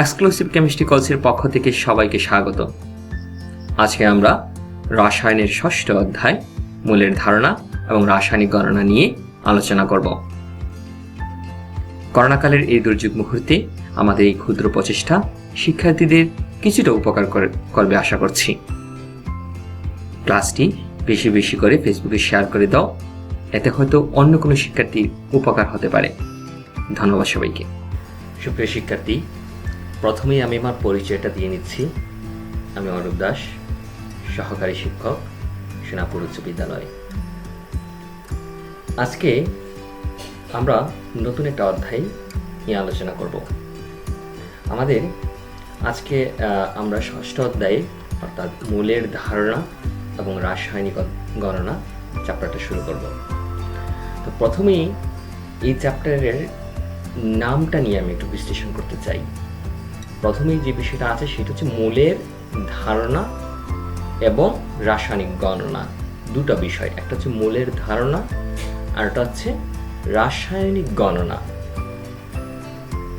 Exclusive chemistry কোর্সের পক্ষ থেকে সবাইকে স্বাগত। আজকে আমরা রসায়নের ষষ্ঠ অধ্যায় মূলের ধারণা এবং রাসায়নিক গণনা নিয়ে আলোচনা করব। করোনাকালের এই দুর্যোগ মুহূর্তে আমাদের এই ক্ষুদ্র প্রচেষ্টা শিক্ষার্থীদের কিছুটা উপকার করবে আশা করছি। ক্লাসটি বেশি বেশি করে ফেসবুকে শেয়ার করে দাও, এতে হয়তো অন্য কোনো শিক্ষার্থীর উপকার হতে পারে। ধন্যবাদ সবাইকে। সুপ্রিয় শিক্ষার্থী, প্রথমেই আমি আমার পরিচয়টা দিয়ে নিচ্ছি। আমি অরূপ দাস, সহকারী শিক্ষক, সোনাপুর উচ্চ বিদ্যালয়। আজকে আমরা নতুন একটা অধ্যায় নিয়ে আলোচনা করব। আমাদের আজকে আমরা ষষ্ঠ অধ্যায়ে অর্থাৎ মূলের ধারণা এবং রাসায়নিক গণনা চ্যাপ্টারটা শুরু করব। তো প্রথমেই এই চ্যাপ্টারের নামটা নিয়ে আমি একটু বিশ্লেষণ করতে চাই। প্রথমেই যে বিষয়টা আছে সেটা হচ্ছে মূলের ধারণা এবং রাসায়নিক গণনা। দুটো বিষয়, একটা হচ্ছে মূলের ধারণা আর একটা হচ্ছে রাসায়নিক গণনা।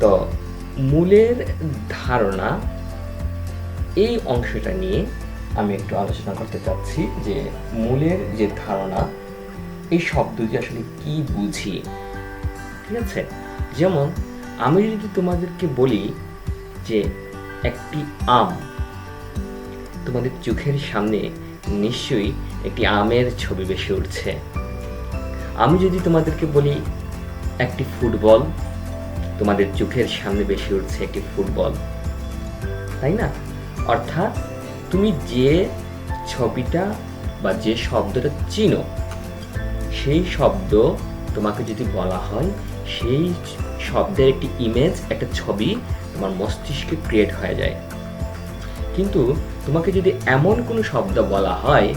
তো মূলের ধারণা এই অংশটা নিয়ে আমি একটু আলোচনা করতে চাচ্ছি যে মূলের যে ধারণা, এই শব্দটি আসলে কি বুঝি। ঠিক আছে, যেমন আমি যদি তোমাদেরকে বলি যে একটি আম, তোমাদের চোখের সামনে নিশ্চয়ই একটি আমের ছবি ভেসে উঠছে। আমি যদি তোমাদেরকে বলি একটি ফুটবল, তোমাদের চোখের সামনে ভেসে উঠছে একটি ফুটবল, তাই না? অর্থাৎ তুমি যে ছবিটা বা যে শব্দটা চিনো, সেই শব্দ তোমাকে যদি বলা হয়, সেই শব্দের একটি ইমেজ, একটা ছবি তোমার মস্তিষ্কে ক্রিয়েট হয়ে যায়। কিন্তু তোমাকে যদি এমন কোনো শব্দ বলা হয়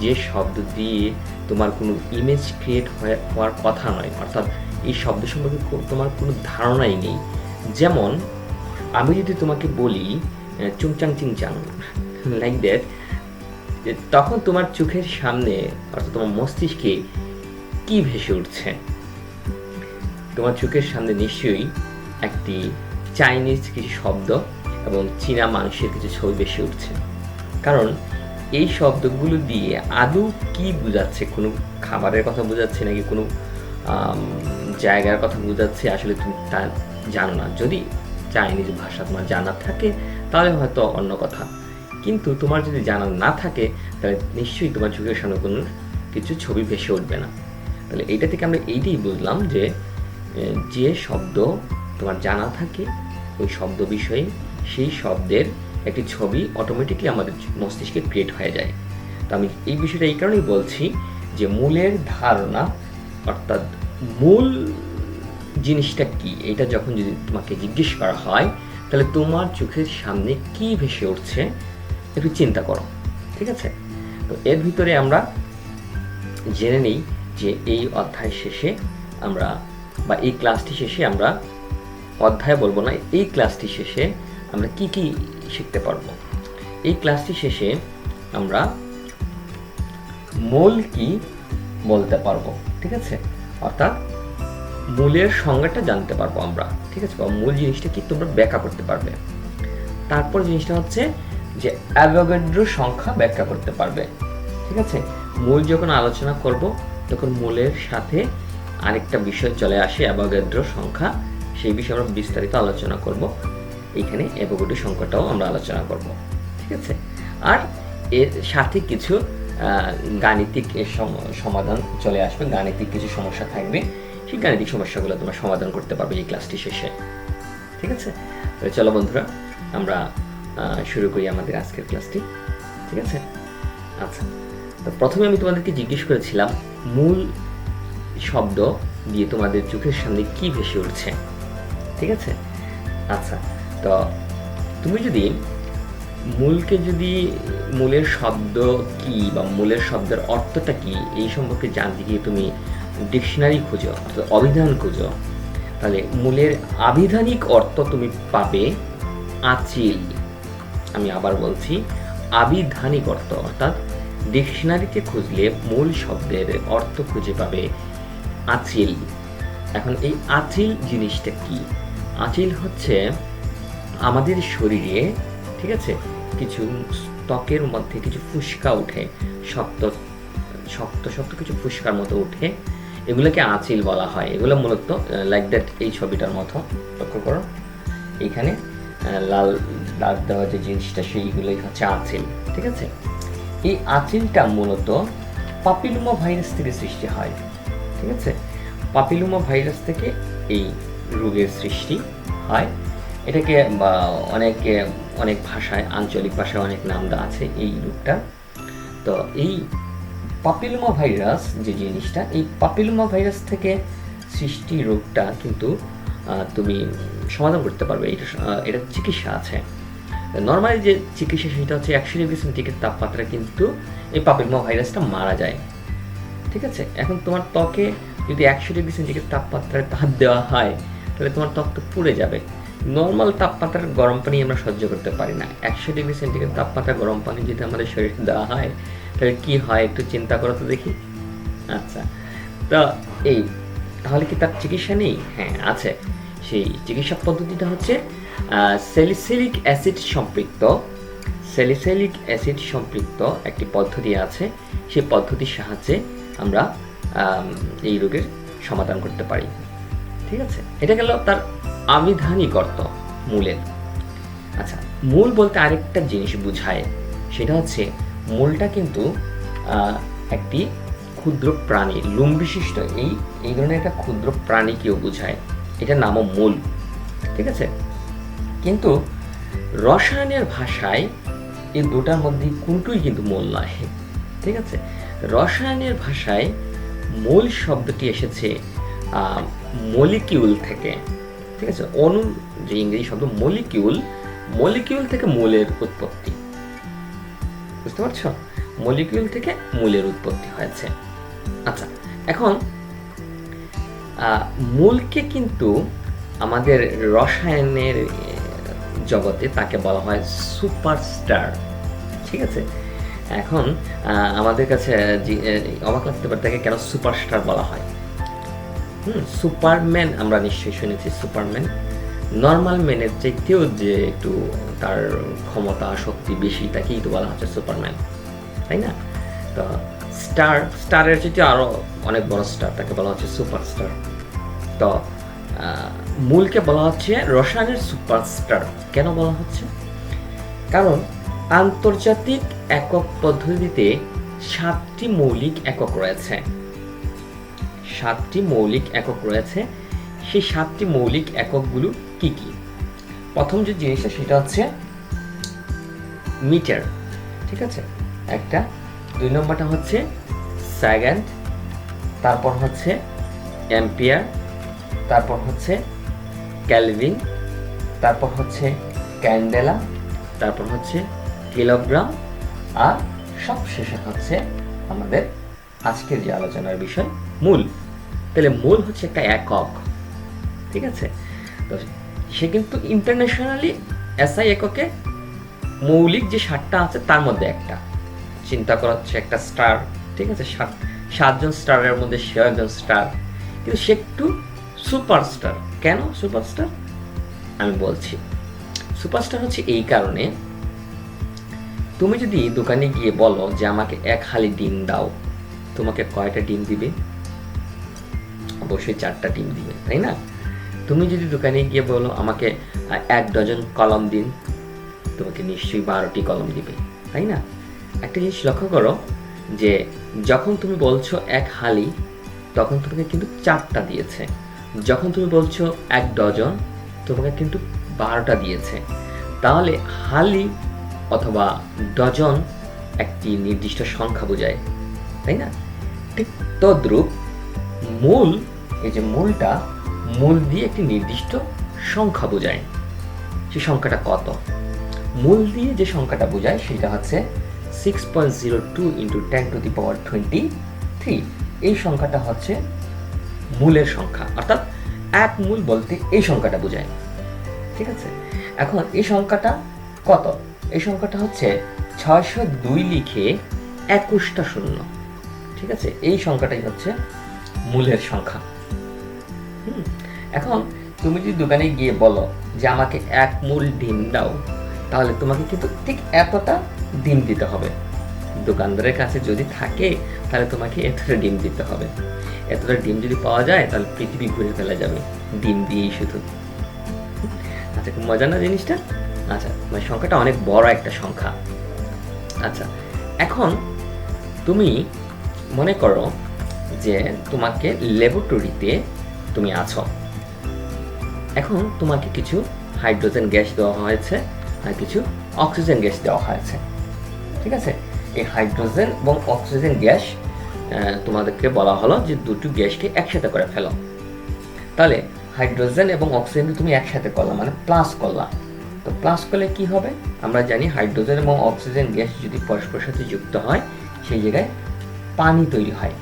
যে শব্দ দিয়ে তোমার কোনো ইমেজ ক্রিয়েট হওয়ার কথা নয়, অর্থাৎ এই শব্দ সম্পর্কে তোমার কোনো ধারণাই নেই, যেমন আমি যদি তোমাকে বলি চুংচাং চিংচাং লাইক দ্যাট, তখন তোমার চোখের সামনে অর্থাৎ তোমার মস্তিষ্কে কি ভেসে উঠছে? তোমার চোখের সামনে নিশ্চয়ই একটি চাইনিজ কিছু শব্দ এবং চীনা মানুষের কিছু ছবি ভেসে উঠছে। কারণ এই শব্দগুলো দিয়ে আদৌ কি বোঝাচ্ছে, কোনো খাবারের কথা বোঝাচ্ছে নাকি কোনো জায়গার কথা বোঝাচ্ছে, আসলে তুমি তা জানো না। যদি চাইনিজ ভাষা তোমার জানা থাকে তাহলে হয়তো অন্য কথা, কিন্তু তোমার যদি জানা না থাকে তাহলে নিশ্চয়ই তোমার চোখের সামনে কোনো কিছু ছবি ভেসে উঠবে না। তাহলে এইটা থেকে আমরা এইটাই বুঝলাম যে যে শব্দ তোমার জানা থাকে ওই শব্দ বিষয়ে সেই শব্দের একটি ছবি অটোমেটিকলি আমাদের মস্তিষ্কে ক্রিয়েট হয়ে যায়। তো আমি এই বিষয়টা এই কারণেই বলছি যে মূলের ধারণা অর্থাৎ মূল জিনিসটা কি, এটা যখন যদি তোমাকে জিজ্ঞেস করা হয় তাহলে তোমার চোখের সামনে কি ভেসে উঠছে একটু চিন্তা করো। ঠিক আছে, তো এর ভিতরে আমরা জেনে নিই যে এই অধ্যায় শেষে আমরা বা এই ক্লাসটি শেষে আমরা, অধ্যায় বলবো না, এই ক্লাসটি শেষে আমরা কি কি শিখতে পারবো। এই ক্লাসটি শেষে আমরা মূল কি বলতে পারবো। ঠিক আছে, অর্থাৎ মূলের সংজ্ঞাটা জানতে পারবো আমরা। ঠিক আছে, বা মূল জিনিসটা কি তোমরা ব্যাখ্যা করতে পারবে। তারপর জিনিসটা হচ্ছে যে অ্যাভোগাড্রো সংখ্যা ব্যাখ্যা করতে পারবে। ঠিক আছে, মূল যখন আলোচনা করব তখন মূলের সাথে আরেকটা বিষয় চলে আসে, অ্যাভোগাড্রো সংখ্যা। সেই বিষয়ে আমরা বিস্তারিত আলোচনা করব। এখানে অ্যাভোগাড্রো সংখ্যাটাও আমরা আলোচনা করব। ঠিক আছে, আর এর সাথে কিছু গাণিতিক সমাধান চলে আসবে, গাণিতিক কিছু সমস্যা থাকবে। সেই গাণিতিক সমস্যাগুলো তোমরা সমাধান করতে পারবে এই ক্লাসটি শেষে। ঠিক আছে, তাহলে চলো বন্ধুরা আমরা শুরু করি আমাদের আজকের ক্লাসটি। ঠিক আছে, আচ্ছা, তো প্রথমে আমি তোমাদেরকে জিজ্ঞেস করেছিলাম মূল শব্দ দিয়ে তোমাদের চোখের সামনে কি ভেসে উঠছে। ঠিক আছে, আচ্ছা, তো তুমি যদি মূলের শব্দ কি বা মূলের শব্দের অর্থটা কি এই সম্পর্কে জানতে গিয়ে তুমি ডিকশনারি খুঁজো অর্থাৎ অভিধান খুঁজো, তাহলে মূলের আবিধানিক অর্থ তুমি পাবে আচিল। আমি আবার বলছি, আবিধানিক অর্থ অর্থাৎ ডিকশনারিতে খুঁজলে মূল শব্দের অর্থ খুঁজে পাবে আচিল। এখন এই আচিল জিনিসটা কি? আচিল হচ্ছে আমাদের শরীরে, ঠিক আছে, কিছু ত্বকের মধ্যে কিছু ফুসকা উঠে, শক্ত শক্ত শক্ত কিছু ফুসকার মতো উঠে, এগুলোকে আঁচিল বলা হয়। এগুলো মূলত লাইক দ্যাট, এই ছবিটার মতো লক্ষ্য করো, এইখানে লাল দাগ দেওয়া যে জিনিসটা, সেইগুলোই হচ্ছে আঁচিল, ঠিক আছে। এই আঁচিলটা মূলত পাপিলোমা ভাইরাস থেকে সৃষ্টি হয়, ঠিক আছে। পাপিলোমা ভাইরাস থেকে এই রোগের সৃষ্টি হয়। এটাকে অনেক ভাষায়, আঞ্চলিক ভাষায় অনেক নাম দেওয়া আছে এই রোগটা। তো এই পাপিলোমা ভাইরাস যে জিনিসটা, এই পাপিলোমা ভাইরাস থেকে সৃষ্টি রোগটা কিন্তু তুমি সমাধান করতে পারবে। এটা চিকিৎসা আছে। নর্মালি যে চিকিৎসা সেটা হচ্ছে 100 ডিগ্রি সেন্টিগ্রেড তাপমাত্রা কিন্তু এই পাপিলোমা ভাইরাসটা মারা যায়, ঠিক আছে। এখন তোমার ত্বকে যদি 100 ডিগ্রি সেন্টিগ্রেড তাপমাত্রায় তাপ দেওয়া হয়, তাহলে তোমার ত্বক তো পুড়ে যাবে। নর্মাল তাপমাত্রার গরম পানি আমরা সহ্য করতে পারি না। 100 ডিগ্রি সেন্টিগ্রেড তাপমাত্রা গরম পানি যদি আমাদের শরীরে দেওয়া হয়, তাহলে কি হয় একটু চিন্তা করো তো দেখি। আচ্ছা, তো তাহলে কি তার চিকিৎসা নেই? হ্যাঁ, আছে। সেই চিকিৎসা পদ্ধতিটা হচ্ছে স্যালিসিলিক অ্যাসিড সম্পৃক্ত একটি পদ্ধতি আছে। সেই পদ্ধতির সাহায্যে আমরা এই রোগের সমাধান করতে পারি, ঠিক আছে। এটা গেল তার আবিধানিক অর্থ মূলের। আচ্ছা, মূল বলতে আরেকটা জিনিস বোঝায়, সেটা হচ্ছে মূলটা কিন্তু একটি ক্ষুদ্র প্রাণী, লোম বিশিষ্ট এই ধরনের একটা ক্ষুদ্র প্রাণীকেও বোঝায়। এটার নামও মূল, ঠিক আছে। কিন্তু রসায়নের ভাষায় এই দুটার মধ্যে কোনটাই কিন্তু মূল নয়, ঠিক আছে। রসায়নের ভাষায় মূল শব্দটি এসেছে মলিকিউল থেকে, ঠিক আছে। অণু যে ইংরেজি শব্দ মলিকিউল থেকে মূলের উৎপত্তি, বুঝতে পারছো? মলিকিউল থেকে মূলের উৎপত্তি হয়েছে। আচ্ছা, এখন মূলকে কিন্তু আমাদের রসায়নের জগতে তাকে বলা হয় সুপারস্টার, ঠিক আছে। এখন আমাদের কাছে অবাক লাগতে পারে তাকে কেন সুপারস্টার বলা হয়। সুপারম্যান আমরা নিশ্চয়ই শুনেছি। সুপারম্যান নর্মাল ম্যানের চাইতেও যে একটু তার ক্ষমতা শক্তি বেশি, তাকেই তো বলা হচ্ছে সুপারম্যান, তাই না? তো স্টারের চাইতে আরো অনেক বড় স্টার, তাকে বলা হচ্ছে সুপারস্টার। তো মূলকে বলা হচ্ছে রসায়নের সুপারস্টার। কেন বলা হচ্ছে? কারণ আন্তর্জাতিক একক পদ্ধতিতে 7টি মৌলিক একক রয়েছে। সেই 7টি মৌলিক এককগুলো কি কি? প্রথম যে জিনিসটা সেটা হচ্ছে মিটার, ঠিক আছে, একটা। 2 নম্বরটা হচ্ছে সেকেন্ড, তারপর হচ্ছে অ্যাম্পিয়ার, তারপর হচ্ছে কেলভিন, তারপর হচ্ছে ক্যান্ডেলা, তারপর হচ্ছে কিলোগ্রাম, আর সবশেষে হচ্ছে আমাদের আজকের যে আলোচনার বিষয় মূল। তাহলে মূল হচ্ছে একটা একক, ঠিক আছে। তো সে কিন্তু ইন্টারন্যাশনালি এসআই এককে মৌলিক যে 7টা আছে তার মধ্যে একটা। চিন্তা করা হচ্ছে একটা স্টার, ঠিক আছে, 7জন স্টারের মধ্যে সেও একজন স্টার, কিন্তু সে একটু সুপারস্টার। কেন সুপারস্টার? আমি বলছি। সুপারস্টার হচ্ছে এই কারণে, তুমি যদি দোকানে গিয়ে বলো যে আমাকে 1 হালি ডিম দাও, তোমাকে কয়টা ডিম দিবে? অবশ্যই 4টা ডিম দিবে, তাই না? তুমি যদি দোকানে গিয়ে বলো আমাকে 1 ডজন কলম দিন, তোমাকে নিশ্চয়ই 12টি কলম দিবে, তাই না? একটা জিনিস লক্ষ্য করো যে যখন তুমি বলছো 1 হালি, তখন তোমাকে কিন্তু 4টা দিয়েছে। যখন তুমি বলছো 1 ডজন, তোমাকে কিন্তু 12টা দিয়েছে। তাহলে হালি অথবা ডজন একটি নির্দিষ্ট সংখ্যা বোঝায়, তাই না? ঠিক তদ্রূপ মূল, এই যে মূলটা, মূল দিয়ে একটি নির্দিষ্ট সংখ্যা বোঝায়। সেই সংখ্যাটা কত? মূল দিয়ে যে সংখ্যাটা বোঝায় সেটা হচ্ছে 6.02 × 10⁻23। এই সংখ্যাটা হচ্ছে মূলের সংখ্যা, অর্থাৎ 1 মূল বলতে এই সংখ্যাটা বোঝায়, ঠিক আছে। এখন এই সংখ্যাটা কত? এই সংখ্যাটা হচ্ছে 602 লিখে 21টা শূন্য, ঠিক আছে। এই সংখ্যাটাই হচ্ছে মূলের সংখ্যা। এখন তুমি যদি দোকানে গিয়ে বলো যে আমাকে 1 মূল ডিম দাও, তাহলে তোমাকে কিন্তু ঠিক এতটা ডিম দিতে হবে। দোকানদারের কাছে যদি থাকে তাহলে তোমাকে এতটা ডিম দিতে হবে। এতটা ডিম যদি পাওয়া যায় তাহলে পৃথিবী ঘুরে ফেলা যাবে ডিম দিয়েই শুধু। আচ্ছা, খুব মজার না জিনিসটা? আচ্ছা, মানে সংখ্যাটা অনেক বড় একটা সংখ্যা। আচ্ছা, এখন তুমি মনে করো যে তোমাকে ল্যাবরেটরিতে তুমি আছো। এখন তোমাকে কিছু হাইড্রোজেন গ্যাস দেওয়া হয়েছে আর কিছু অক্সিজেন গ্যাস দেওয়া হয়েছে, ঠিক আছে? এই হাইড্রোজেন এবং অক্সিজেন গ্যাস তোমাদেরকে বলা হলো যে দুটো গ্যাসকে একসাথে করে ফেলো। তাহলে হাইড্রোজেন এবং অক্সিজেন তুমি একসাথে করলা, মানে প্লাস করলা। তো প্লাস করলে কি হবে? আমরা জানি হাইড্রোজেন এবং অক্সিজেন গ্যাস যদি পরস্পরের সাথে যুক্ত হয় সেই জায়গায় পানি তৈরি হয়,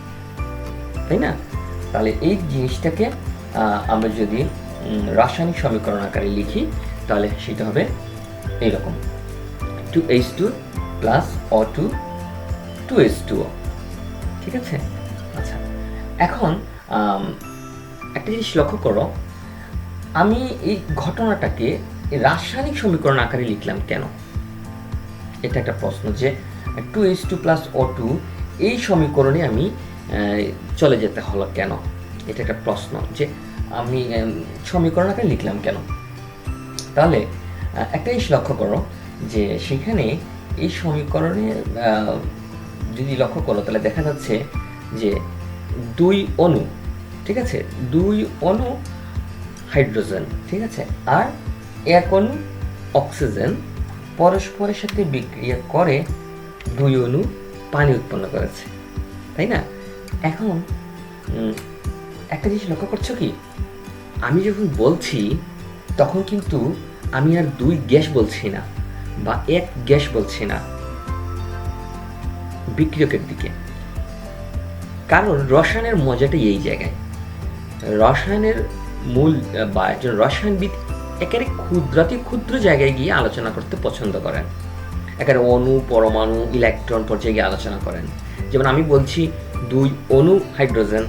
তাই না? তাহলে এই জিনিসটাকে আমরা যদি রাসায়নিক সমীকরণ আকারে লিখি তাহলে সেটা হবে এইরকম: 2H2 প্লাস O2 2H2O, ঠিক আছে? আচ্ছা, এখন একটা জিনিস লক্ষ্য করো, আমি এই ঘটনাটাকে রাসায়নিক সমীকরণ আকারে লিখলাম কেন? এটা একটা প্রশ্ন, যে 2H2 প্লাস O2 এই সমীকরণে আমি চলে যেতে হলো কেন? এটা একটা প্রশ্ন, যে আমি সমীকরণ আকারে লিখলাম কেন? তাহলে একটা জিনিস লক্ষ্য করো যে সেখানে এই সমীকরণে যদি লক্ষ্য করো তাহলে দেখা যাচ্ছে যে 2 অণু, ঠিক আছে? 2 অণু হাইড্রোজেন, ঠিক আছে, আর 1 অণু অক্সিজেন পরস্পরের সাথে বিক্রিয়া করে 2 অণু পানি উৎপন্ন করেছে, তাই না? এখন একটা জিনিস লক্ষ্য করছো কি, আমি যখন বলছি তখন কিন্তু আমি আর 2 গ্যাস বলছি না বা 1 গ্যাস বলছি না বিক্রিয়কের দিকে। কারণ রসায়নের মজাটা এই জায়গায়। রসায়নের মূল বা একজন রসায়নবিদ একেবারে ক্ষুদ্রাতি ক্ষুদ্র জায়গায় গিয়ে আলোচনা করতে পছন্দ করেন, একেবারে অণু, পরমাণু, ইলেকট্রন পর্যায়ে গিয়ে আলোচনা করেন। যেমন আমি বলছি 2 অণু হাইড্রোজেন,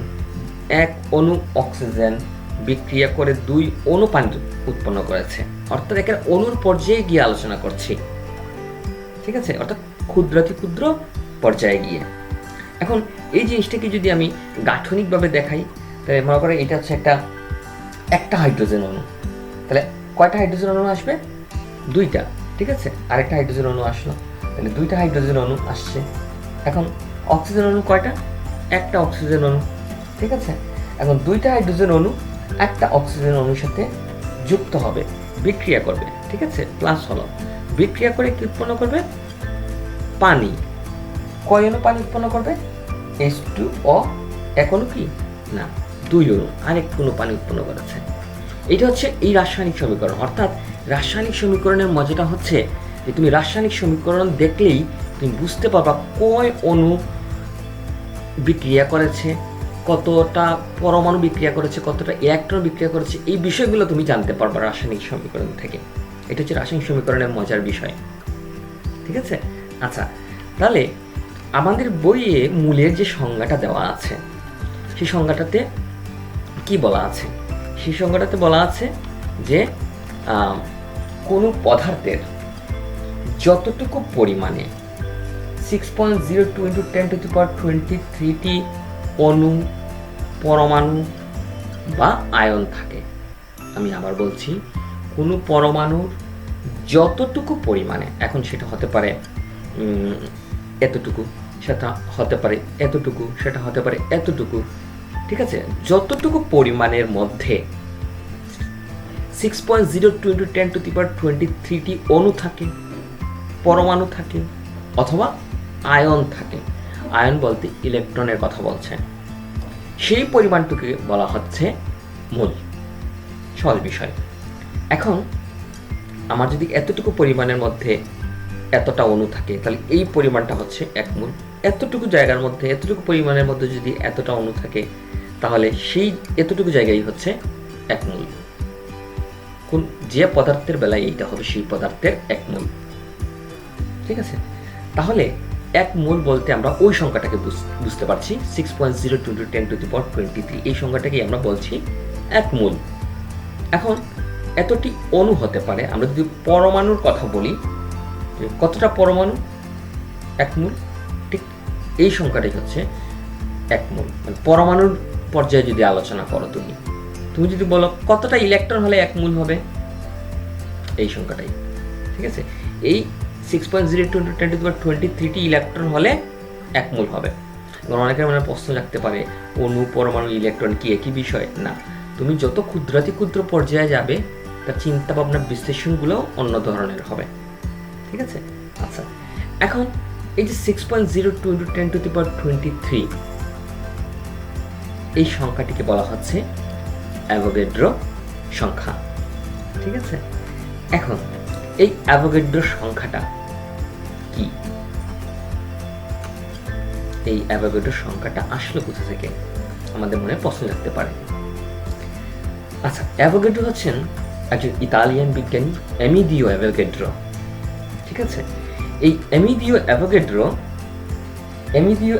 1 অণু অক্সিজেন বিক্রিয়া করে 2 অণু পানি উৎপন্ন করেছে, অর্থাৎ একেবারে অণুর পর্যায়ে গিয়ে আলোচনা করছি, ঠিক আছে? অর্থাৎ ক্ষুদ্রাতি ক্ষুদ্র পর্যায়ে গিয়ে। এখন এই জিনিসটাকে যদি আমি গাঠনিকভাবে দেখাই তাহলে মনে করো এটা হচ্ছে একটা হাইড্রোজেন অণু। তাহলে কয়টা হাইড্রোজেন অণু আসবে? 2টা, ঠিক আছে? আরেকটা হাইড্রোজেন অণু আসলো, তাহলে 2টা হাইড্রোজেন অণু আসছে। এখন অক্সিজেন অণু কয়টা? একটা অক্সিজেন অণু, ঠিক আছে? এখন 2টা হাইড্রোজেন অণু একটা অক্সিজেন অণুর সাথে যুক্ত হবে, বিক্রিয়া করবে, ঠিক আছে? প্লাস হলো, বিক্রিয়া করে কি উৎপন্ন করবে? পানি। কয় অণু পানি উৎপন্ন করবে? H2O। 1 অণু কি না, 2 অণু আরেক কোনো পানি উৎপন্ন করেছে। এটা হচ্ছে এই রাসায়নিক সমীকরণ। অর্থাৎ রাসায়নিক সমীকরণের মজাটা হচ্ছে যে তুমি রাসায়নিক সমীকরণ দেখলেই তুমি বুঝতে পারবা কয় অণু বিক্রিয়া করেছে, কতটা পরমাণু বিক্রিয়া করেছে, কতটা ইলেকট্রন বিক্রিয়া করেছে, এই বিষয়গুলো তুমি জানতে পারবা রাসায়নিক সমীকরণ থেকে। এটা হচ্ছে রাসায়নিক সমীকরণের মজার বিষয়, ঠিক আছে? আচ্ছা, তাহলে আমাদের বইয়ে মূলের যে সংজ্ঞাটা দেওয়া আছে সেই সংজ্ঞাটাতে কি বলা আছে? সেই সংজ্ঞাটাতে বলা আছে যে কোনো পদার্থের যতটুকু পরিমাণে 6.02 × 10⁻23টি অণু, পরমাণু বা আয়ন থাকে। আমি আবার বলছি, কোনো পরমাণুর যতটুকু পরিমাণে, এখন সেটা হতে পারে এতটুকু, সেটা হতে পারে এতটুকু, সেটা হতে পারে এতটুকু, ঠিক আছে? যতটুকু পরিমাণের মধ্যে 6.02 × 10⁻23টি অণু থাকে, পরমাণু থাকে অথবা আয়ন থাকে, আয়ন বলতে ইলেকট্রনের কথা বলছেন, সেই পরিমাণটুকে বলা হচ্ছে মোল। সহজ বিষয়। এখন আমার যদি এতটুকু পরিমাণের মধ্যে এতটা অণু থাকে তাহলে এই পরিমাণটা হচ্ছে 1 মোল। এতটুকু জায়গার মধ্যে, এতটুকু পরিমাণের মধ্যে যদি এতটা অণু থাকে তাহলে সেই এতটুকু জায়গায় হচ্ছে 1 মোল। কোন যে পদার্থের বেলায় এইটা হবে সেই পদার্থের 1 মোল, ঠিক আছে? তাহলে 1 মোল বলতে আমরা ওই সংখ্যাটাকে বুঝতে পারছি, 6.02 × 10⁻23, এই সংখ্যাটাকে আমরা বলছি 1 মোল, এখন এতটি অণু হতে পারে, আমরা যদি পরমাণুর কথা বলি, কতটা পরমাণু? 1 মোল। ঠিক এই সংখ্যাটাই হচ্ছে 1 মোল। মানে পরমাণুর পর্যায়ে যদি আলোচনা করো, তুমি যদি বলো কতটা ইলেকট্রন হলে 1 মোল হবে, এই সংখ্যাটাই। ঠিক আছে, এই 6.02 × 10⁻23টি ইলেকট্রন হলে 1 মোল হবে। এবং অনেকের মনে প্রশ্ন রাখতে পারে, অণু, পরমাণু, ইলেকট্রন কি একই বিষয়? না, তুমি যত ক্ষুদ্রাতি ক্ষুদ্র পর্যায়ে যাবে তার চিন্তা ভাবনা বিশ্লেষণগুলো অন্য ধরনের হবে। ঠিক আছে, আচ্ছা, এখন এই যে 6.02 × 10⁻23 এই সংখ্যাটিকে বলা হচ্ছে অ্যাভোগাড্রো সংখ্যা। ঠিক আছে, এখন এই অ্যাভোগাড্রো সংখ্যাটা কি? এই অ্যাভোগাড্রো সংখ্যাটা আসলে কোথা থেকে? আমাদের মনে প্রশ্ন রাখতে পারে। আচ্ছা, অ্যাভোগাড্রো হচ্ছেন একজন ইতালিয়ান বিজ্ঞানী, এমিলিও অ্যাভোগাড্রো। ঠিক আছে, এই এমিলিও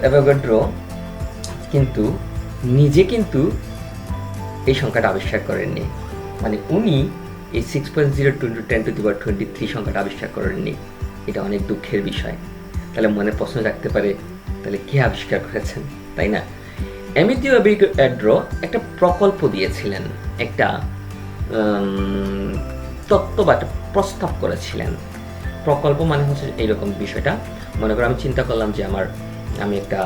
অ্যাভোগাড্রো কিন্তু নিজে কিন্তু এই সংখ্যাটা আবিষ্কার করেননি। মানে উনি এই 6.02 × 10⁻23 সংখ্যাটা আবিষ্কার করেননি। এটা অনেক দুঃখের বিষয়। তাহলে মনে প্রশ্ন রাখতে পারে, তাহলে কে আবিষ্কার করেছেন, তাই না? এমিলিও অ্যাভোগাড্রো একটা প্রকল্প দিয়েছিলেন, একটা তত্ত্ব বা একটা প্রস্তাব করেছিলেন। প্রকল্প মানে হচ্ছে এইরকম বিষয়টা, মনে করো আমি চিন্তা করলাম যে আমি একটা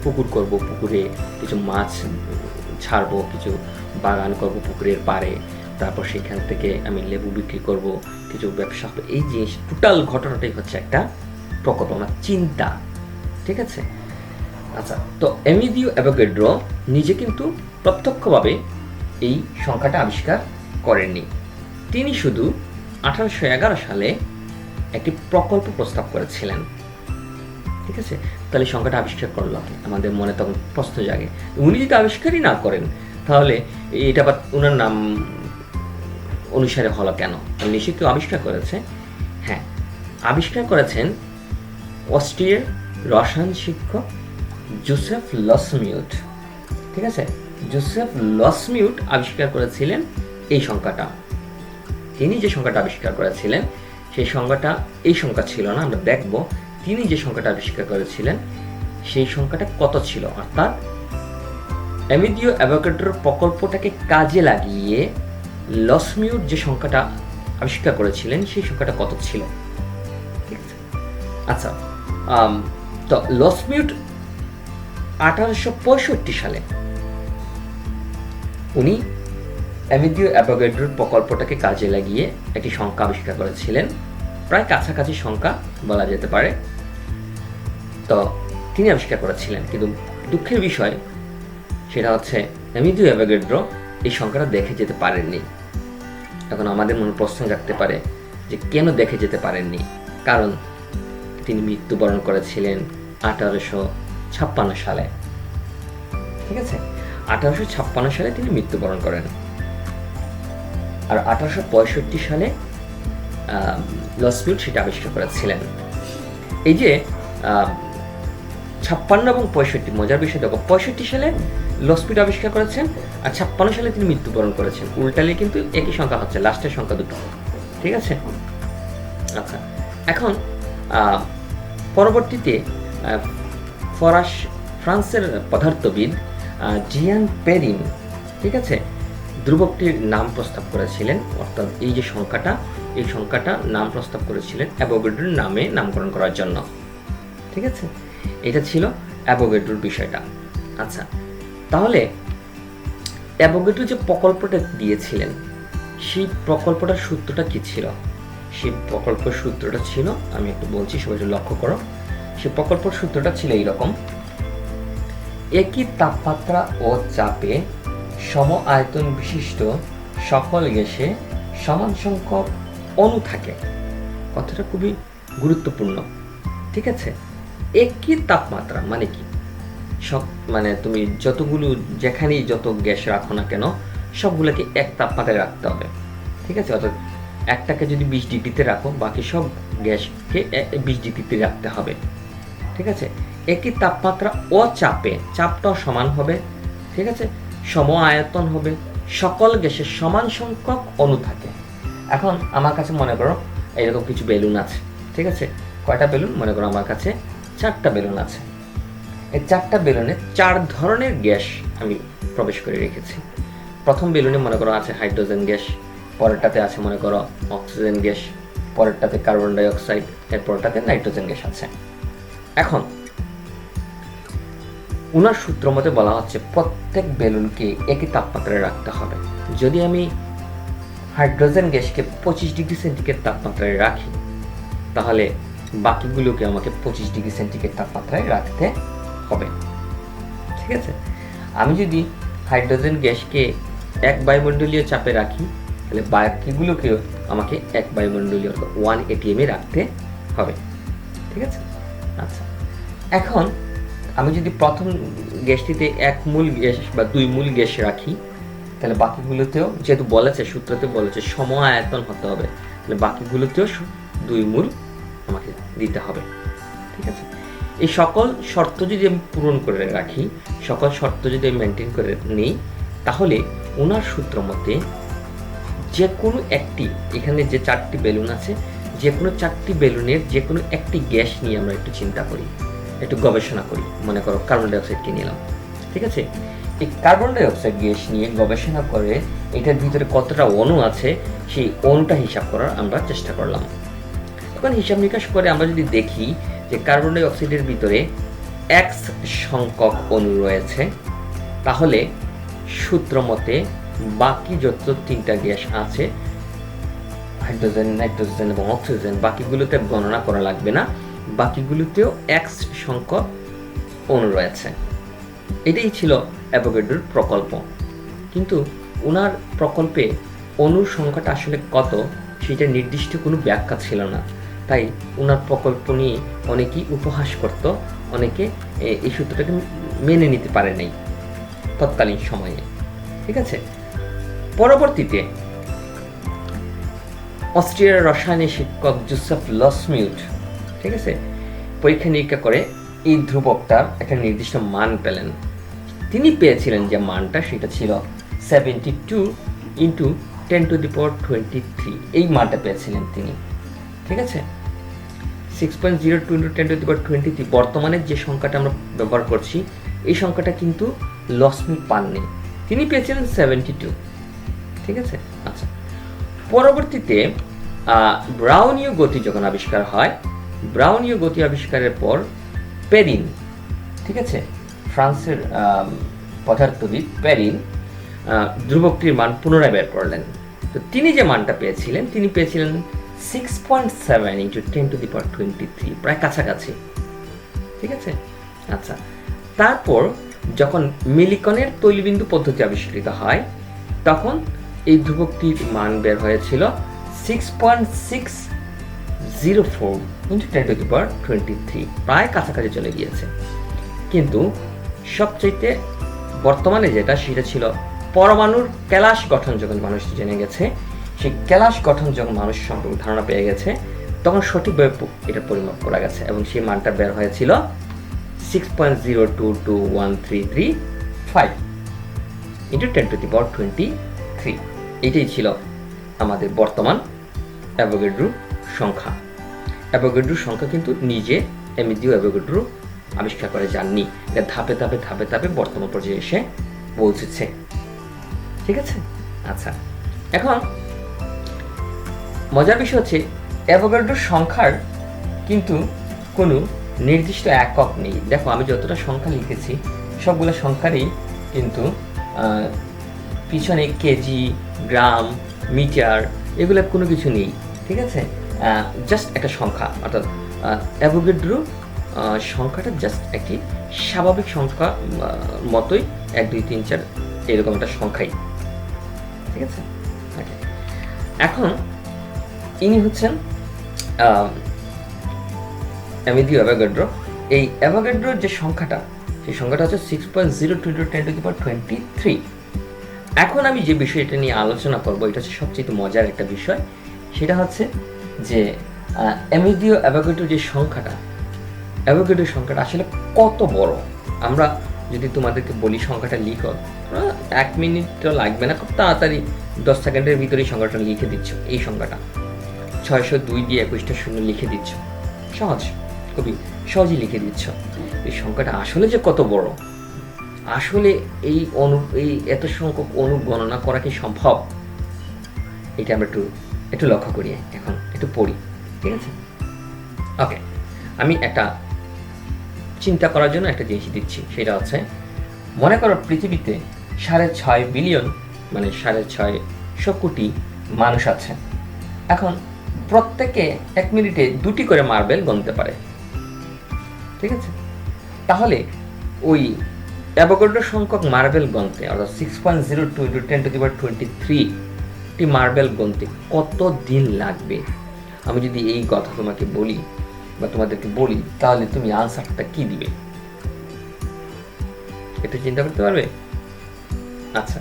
পুকুর করব, পুকুরে কিছু মাছ ছাড়বো, কিছু বাগান করব পুকুরের পাড়ে, তারপর সেখান থেকে আমি লেবু বিক্রি করব, কিছু ব্যবসা হবে। এই জিনিস টোটাল ঘটনাটাই হচ্ছে একটা প্রকল্প, আমার চিন্তা। ঠিক আছে, আচ্ছা, তো এমিলিও অ্যাভোগাড্রো নিজে কিন্তু প্রত্যক্ষভাবে এই সংখ্যাটা আবিষ্কার করেননি। তিনি শুধু 1811 সালে একটি প্রকল্প প্রস্তাব করেছিলেন। ঠিক আছে, তাহলে সংখ্যাটা আবিষ্কার করলো কে? আমাদের মনে তখন প্রশ্ন জাগে, উনি যদি আবিষ্কারই না করেন তাহলে এটা আবার ওনার নাম অনুসারে হলো কেন? নিশ্চয়ই কেউ আবিষ্কার করেছে। হ্যাঁ, আবিষ্কার করেছেন অস্ট্রিয়ার রসায়ন শিক্ষক জোসেফ লসমিউট। ঠিক আছে, জোসেফ লসমিউট আবিষ্কার করেছিলেন এই সংখ্যাটা। তিনি যে সংখ্যাটা আবিষ্কার করেছিলেন সেই সংখ্যাটা এই সংখ্যা ছিল না। আমরা দেখব তিনি যে সংখ্যাটা আবিষ্কার করেছিলেন সেই সংখ্যাটা কত ছিল, অর্থাৎ এমিলিও অ্যাভোগাড্রোর প্রকল্পটাকে কাজে লাগিয়ে লসমিউট যে সংখ্যাটা আবিষ্কার করেছিলেন সেই সংখ্যাটা কত ছিল। ঠিক আছে, আচ্ছা, তো লসমিউট 1865 সালে উনি এমিলিও অ্যাভোগাড্রোর প্রকল্পটাকে কাজে লাগিয়ে একটি সংখ্যা আবিষ্কার করেছিলেন, প্রায় কাছাকাছি সংখ্যা বলা যেতে পারে। তো তিনি আবিষ্কার করেছিলেন, কিন্তু দুঃখের বিষয় সেটা হচ্ছে এমিলিও অ্যাভোগাড্রো এই সংখ্যাটা দেখে যেতে পারেননি। এখন আমাদের মনে প্রশ্ন জাগতে পারে যে কেন দেখে যেতে পারেননি? কারণ তিনি মৃত্যুবরণ করেছিলেন 1856 সালে। ঠিক আছে, 1856 সালে তিনি মৃত্যুবরণ করেন। আর 1865 সালে লসমিউট সেটা আবিষ্কার করেছিলেন। এই যে 56 এবং 65, মজার বিষয় দেখো, 65 সালে লসমিউট আবিষ্কার করেছেন আর 56 সালে তিনি মৃত্যুবরণ করেছেন। উল্টালে কিন্তু একই সংখ্যা হচ্ছে, লাস্টের সংখ্যা দুটো। ঠিক আছে, আচ্ছা, এখন পরবর্তীতে ফ্রান্সের পদার্থবিদ জিয়ান পেরিন, ঠিক আছে, ধ্রুবকটির নাম প্রস্তাব করেছিলেন, অর্থাৎ এই যে সংখ্যাটা, এই সংখ্যাটা নাম প্রস্তাব করেছিলেন অ্যাভোগাড্রোর নামে নামকরণ করার জন্য। ঠিক আছে, এটা ছিল অ্যাভোগাড্রোর বিষয়টা। আচ্ছা, তাহলে অ্যাভোগাড্রো যে প্রকল্পটা দিয়েছিলেন সেই প্রকল্পটার সূত্রটা কি ছিল? সেই প্রকল্পের সূত্রটা ছিল, আমি একটু বলছি, সবাই একটু লক্ষ্য করো। সেই প্রকল্পের সূত্রটা ছিল এইরকম: একই তাপমাত্রা ও চাপে সম আয়তন বিশিষ্ট সকল গ্যাসে সমান সংখ্যক অণু থাকে। কথাটা খুবই গুরুত্বপূর্ণ। ঠিক আছে, একই তাপমাত্রা মানে কি? সব মানে তুমি যতগুলো যেখানেই যত গ্যাস রাখো না কেন সবগুলোকে এক তাপমাত্রায় রাখতে হবে। ঠিক আছে, অর্থাৎ একটাকে যদি 20 ডিগ্রিতে রাখো, বাকি সব গ্যাসকে 20 ডিগ্রিতে রাখতে হবে। ঠিক আছে, একই তাপমাত্রা ও চাপে, চাপটাও সমান হবে। ঠিক আছে, সম আয়তন হবে, সকল গ্যাসের সমান সংখ্যক অণু থাকে। এখন আমার কাছে মনে করো এরকম কিছু বেলুন আছে, ঠিক আছে? কয়টা বেলুন? মনে করো আমার কাছে 4টা বেলুন আছে। এই 4টা বেলুনে 4 ধরনের গ্যাস আমি প্রবেশ করে রেখেছি। প্রথম বেলুনে মনে করো আছে হাইড্রোজেন গ্যাস, পরেরটাতে আছে মনে করো oxygen gas, পরেরটাতে carbon die oxide, এরপরটাতে nitrogen gas আছে। এখন উনার সূত্র মতে বলা হচ্ছে প্রত্যেক বেলুনকে একই তাপমাত্রায় রাখতে হবে। যদি আমি হাইড্রোজেন গ্যাসকে 25 ডিগ্রি সেন্টিগ্রেড তাপমাত্রায় রাখি, তাহলে বাকিগুলোকে আমাকে 25 ডিগ্রি সেন্টিগ্রেড তাপমাত্রায় রাখতে হবে, ঠিক আছে? আমি যদি হাইড্রোজেন গ্যাসকে 1 বায়ুমণ্ডলীয় চাপে রাখি, তাহলে বাকিগুলোকেও আমাকে 1 বায়ুমণ্ডলীয় 1 atm রাখতে হবে, ঠিক আছে? আচ্ছা, এখন আমি যদি প্রথম গ্যাসটিতে 1 মোল গ্যাস বা 2 মোল গ্যাস রাখি, তাহলে বাকিগুলোতেও, যেহেতু বলেছে সূত্রতে বলেছে সম আয়তন হতে হবে, তাহলে বাকিগুলোতেও 2 মোল আমাকে দিতে হবে, ঠিক আছে? এই সকল শর্ত যদি আমি পূরণ করে রাখি, সকল শর্ত যদি আমি মেনটেন করে নিই, তাহলে ওনার সূত্র মতে যে কোনো একটি, এখানে যে 4টি বেলুন আছে, যে কোনো 4টি বেলুনের যে কোনো একটি গ্যাস নিয়ে আমরা একটু চিন্তা করি, একটু গবেষণা করি। মনে করো কার্বন ডাই অক্সাইডকে নিলাম, ঠিক আছে? এই কার্বন ডাই অক্সাইড গ্যাস নিয়ে গবেষণা করে এটার ভিতরে কতটা অণু আছে সেই অণুটা হিসাব করার আমরা চেষ্টা করলাম। এখন হিসাব নিকাশ করে আমরা যদি দেখি যে কার্বন ডাই অক্সাইডের ভিতরে x সংখ্যক অণু রয়েছে, তাহলে সূত্র মতে বাকি যত 3টা গ্যাস আছে, হাইড্রোজেন, নাইট্রোজেন এবং অক্সিজেন, বাকিগুলোতে গণনা করা লাগবে না, বাকিগুলোতেও x সংখ্যক অণু রয়েছে। এটাই ছিল অ্যাভোগাড্রোর প্রকল্প। কিন্তু ওনার প্রকল্পে অণুর সংখ্যাটা আসলে কত সেটা নির্দিষ্ট কোনো ব্যাখ্যা ছিল না, তাই ওনার প্রকল্প নিয়ে অনেকেই উপহাস করত, অনেকে এই সূত্রটাকে মেনে নিতে পারে নাই তৎকালীন সময়ে, ঠিক আছে? পরবর্তীতে অস্ট্রিয়ার রসায়নের শিক্ষক জোসেফ লসমিউট, ঠিক আছে, পরীক্ষা নিরীক্ষা করে এই ধ্রুবকটার একটা নির্দিষ্ট মান পেলেন। তিনি পেয়েছিলেন যে মানটা, সেটা ছিল 72 × 10⁻23, এই মানটা পেয়েছিলেন তিনি, ঠিক আছে? 6.02 × 10⁻23 বর্তমানে যে সংখ্যাটা আমরা ব্যবহার করছি, এই সংখ্যাটা কিন্তু লসমিউট পাননি, তিনি পেয়েছিলেন 72, ঠিক আছে? আচ্ছা, পরবর্তীতে ব্রাউনীয় গতি যখন আবিষ্কার হয়, ব্রাউনীয় গতি আবিষ্কারের পর পেরিন, ঠিক আছে, ফ্রান্সের পদার্থবিদ পেরিন ধ্রুবকটির মান পুনরায় বের করলেন। তো তিনি যে মানটা পেয়েছিলেন, তিনি পেয়েছিলেন 6.7 × 10⁻23, প্রায় কাছাকাছি, ঠিক আছে? আচ্ছা, তারপর যখন মিলিকনের তৈলবিন্দু পদ্ধতি আবিষ্কৃত হয়, তখন এই ধ্রুবকটির মান বের হয়েছিল 6.604 × 10⁻23, প্রায় কাছাকাছি চলে গিয়েছে। কিন্তু সবচাইতে বর্তমানে যেটা, সেটা ছিল পরমাণুর ক্যালাস গঠন। যখন মানুষ জেনে গেছে, সেই ক্যালাস গঠন যখন মানুষ সম্পর্কে ধারণা পেয়ে গেছে, তখন সঠিকভাবে এটা পরিমাপ করা গেছে এবং সেই মানটা বের হয়েছিল 6.022133 × 10⁻23। এটাই ছিল আমাদের বর্তমান অ্যাভোগাড্রো সংখ্যা। অ্যাভোগাড্রো সংখ্যা কিন্তু নিজে এমিলিও অ্যাভোগাড্রো আবিষ্কার করে যাননি, এটা ধাপে ধাপে ধাপে ধাপে বর্তমান পর্যায়ে এসে পৌঁছেছে, ঠিক আছে? আচ্ছা, এখন মজার বিষয় হচ্ছে অ্যাভোগাড্রো সংখ্যার কিন্তু কোনো নির্দিষ্ট একক নেই। দেখো, আমি যতটা সংখ্যা লিখেছি সবগুলো সংখ্যারই কিন্তু পিছনে কেজি, গ্রাম, মিটার এগুলো কোনো কিছু নেই, ঠিক আছে? জাস্ট একটা সংখ্যা, অর্থাৎ অ্যাভোগাড্রো সংখ্যাটা জাস্ট একটি স্বাভাবিক সংখ্যা মতোই 1 2 3 4 এরকম একটা সংখ্যাই, ঠিক আছে? এখন ইনি হচ্ছেন এমিলিও অ্যাভোগাড্রো। এই অ্যাভোগাড্রোর যে সংখ্যাটা, সেই সংখ্যাটা হচ্ছে 6.02 × 10⁻23। এখন আমি যে বিষয়টা নিয়ে আলোচনা করবো, এটা হচ্ছে সবচেয়ে মজার একটা বিষয়। সেটা হচ্ছে যে এমিলিও অ্যাভোগাড্রোর যে সংখ্যাটা, অ্যাভোগাড্রোর সংখ্যাটা আসলে কত বড়, আমরা যদি তোমাদেরকে বলি সংখ্যাটা লিখো, 1 মিনিটও লাগবে না, খুব তাড়াতাড়ি 10 সেকেন্ডের ভিতরেই সংখ্যাটা লিখে দিচ্ছ। এই সংখ্যাটা 602 দিয়ে 21টা শূন্য লিখে দিচ্ছ, সহজ, খুবই সহজেই লিখে দিচ্ছ। এই সংখ্যাটা আসলে যে কত বড়, আসলে এই এত সংখ্যক গণনা করা কি সম্ভব, এটা আমরা একটু লক্ষ্য করি, এখন একটু পড়ি, ঠিক আছে? ওকে, আমি একটা চিন্তা করার জন্য একটা জিনিস দিচ্ছি, সেটা হচ্ছে, মনে করো পৃথিবীতে 6.5 বিলিয়ন মানে 650 কোটি মানুষ আছে। এখন প্রত্যেকে 1 মিনিটে 2টি করে মার্বেল গণতে পারে, ঠিক আছে? তাহলে ওই অ্যাভোগাড্রো সংখ্যক মার্বেল গণতে, অর্থাৎ 6.02 × 10⁻23 টি মার্বেল গণতে কত দিন লাগবে? আমি যদি এই কথা তোমাকে বলি বা তোমাদেরকে বলি, তাহলে তুমি আনসারটা কি দিবে? একটু চিন্তা করতে পারবে? আচ্ছা,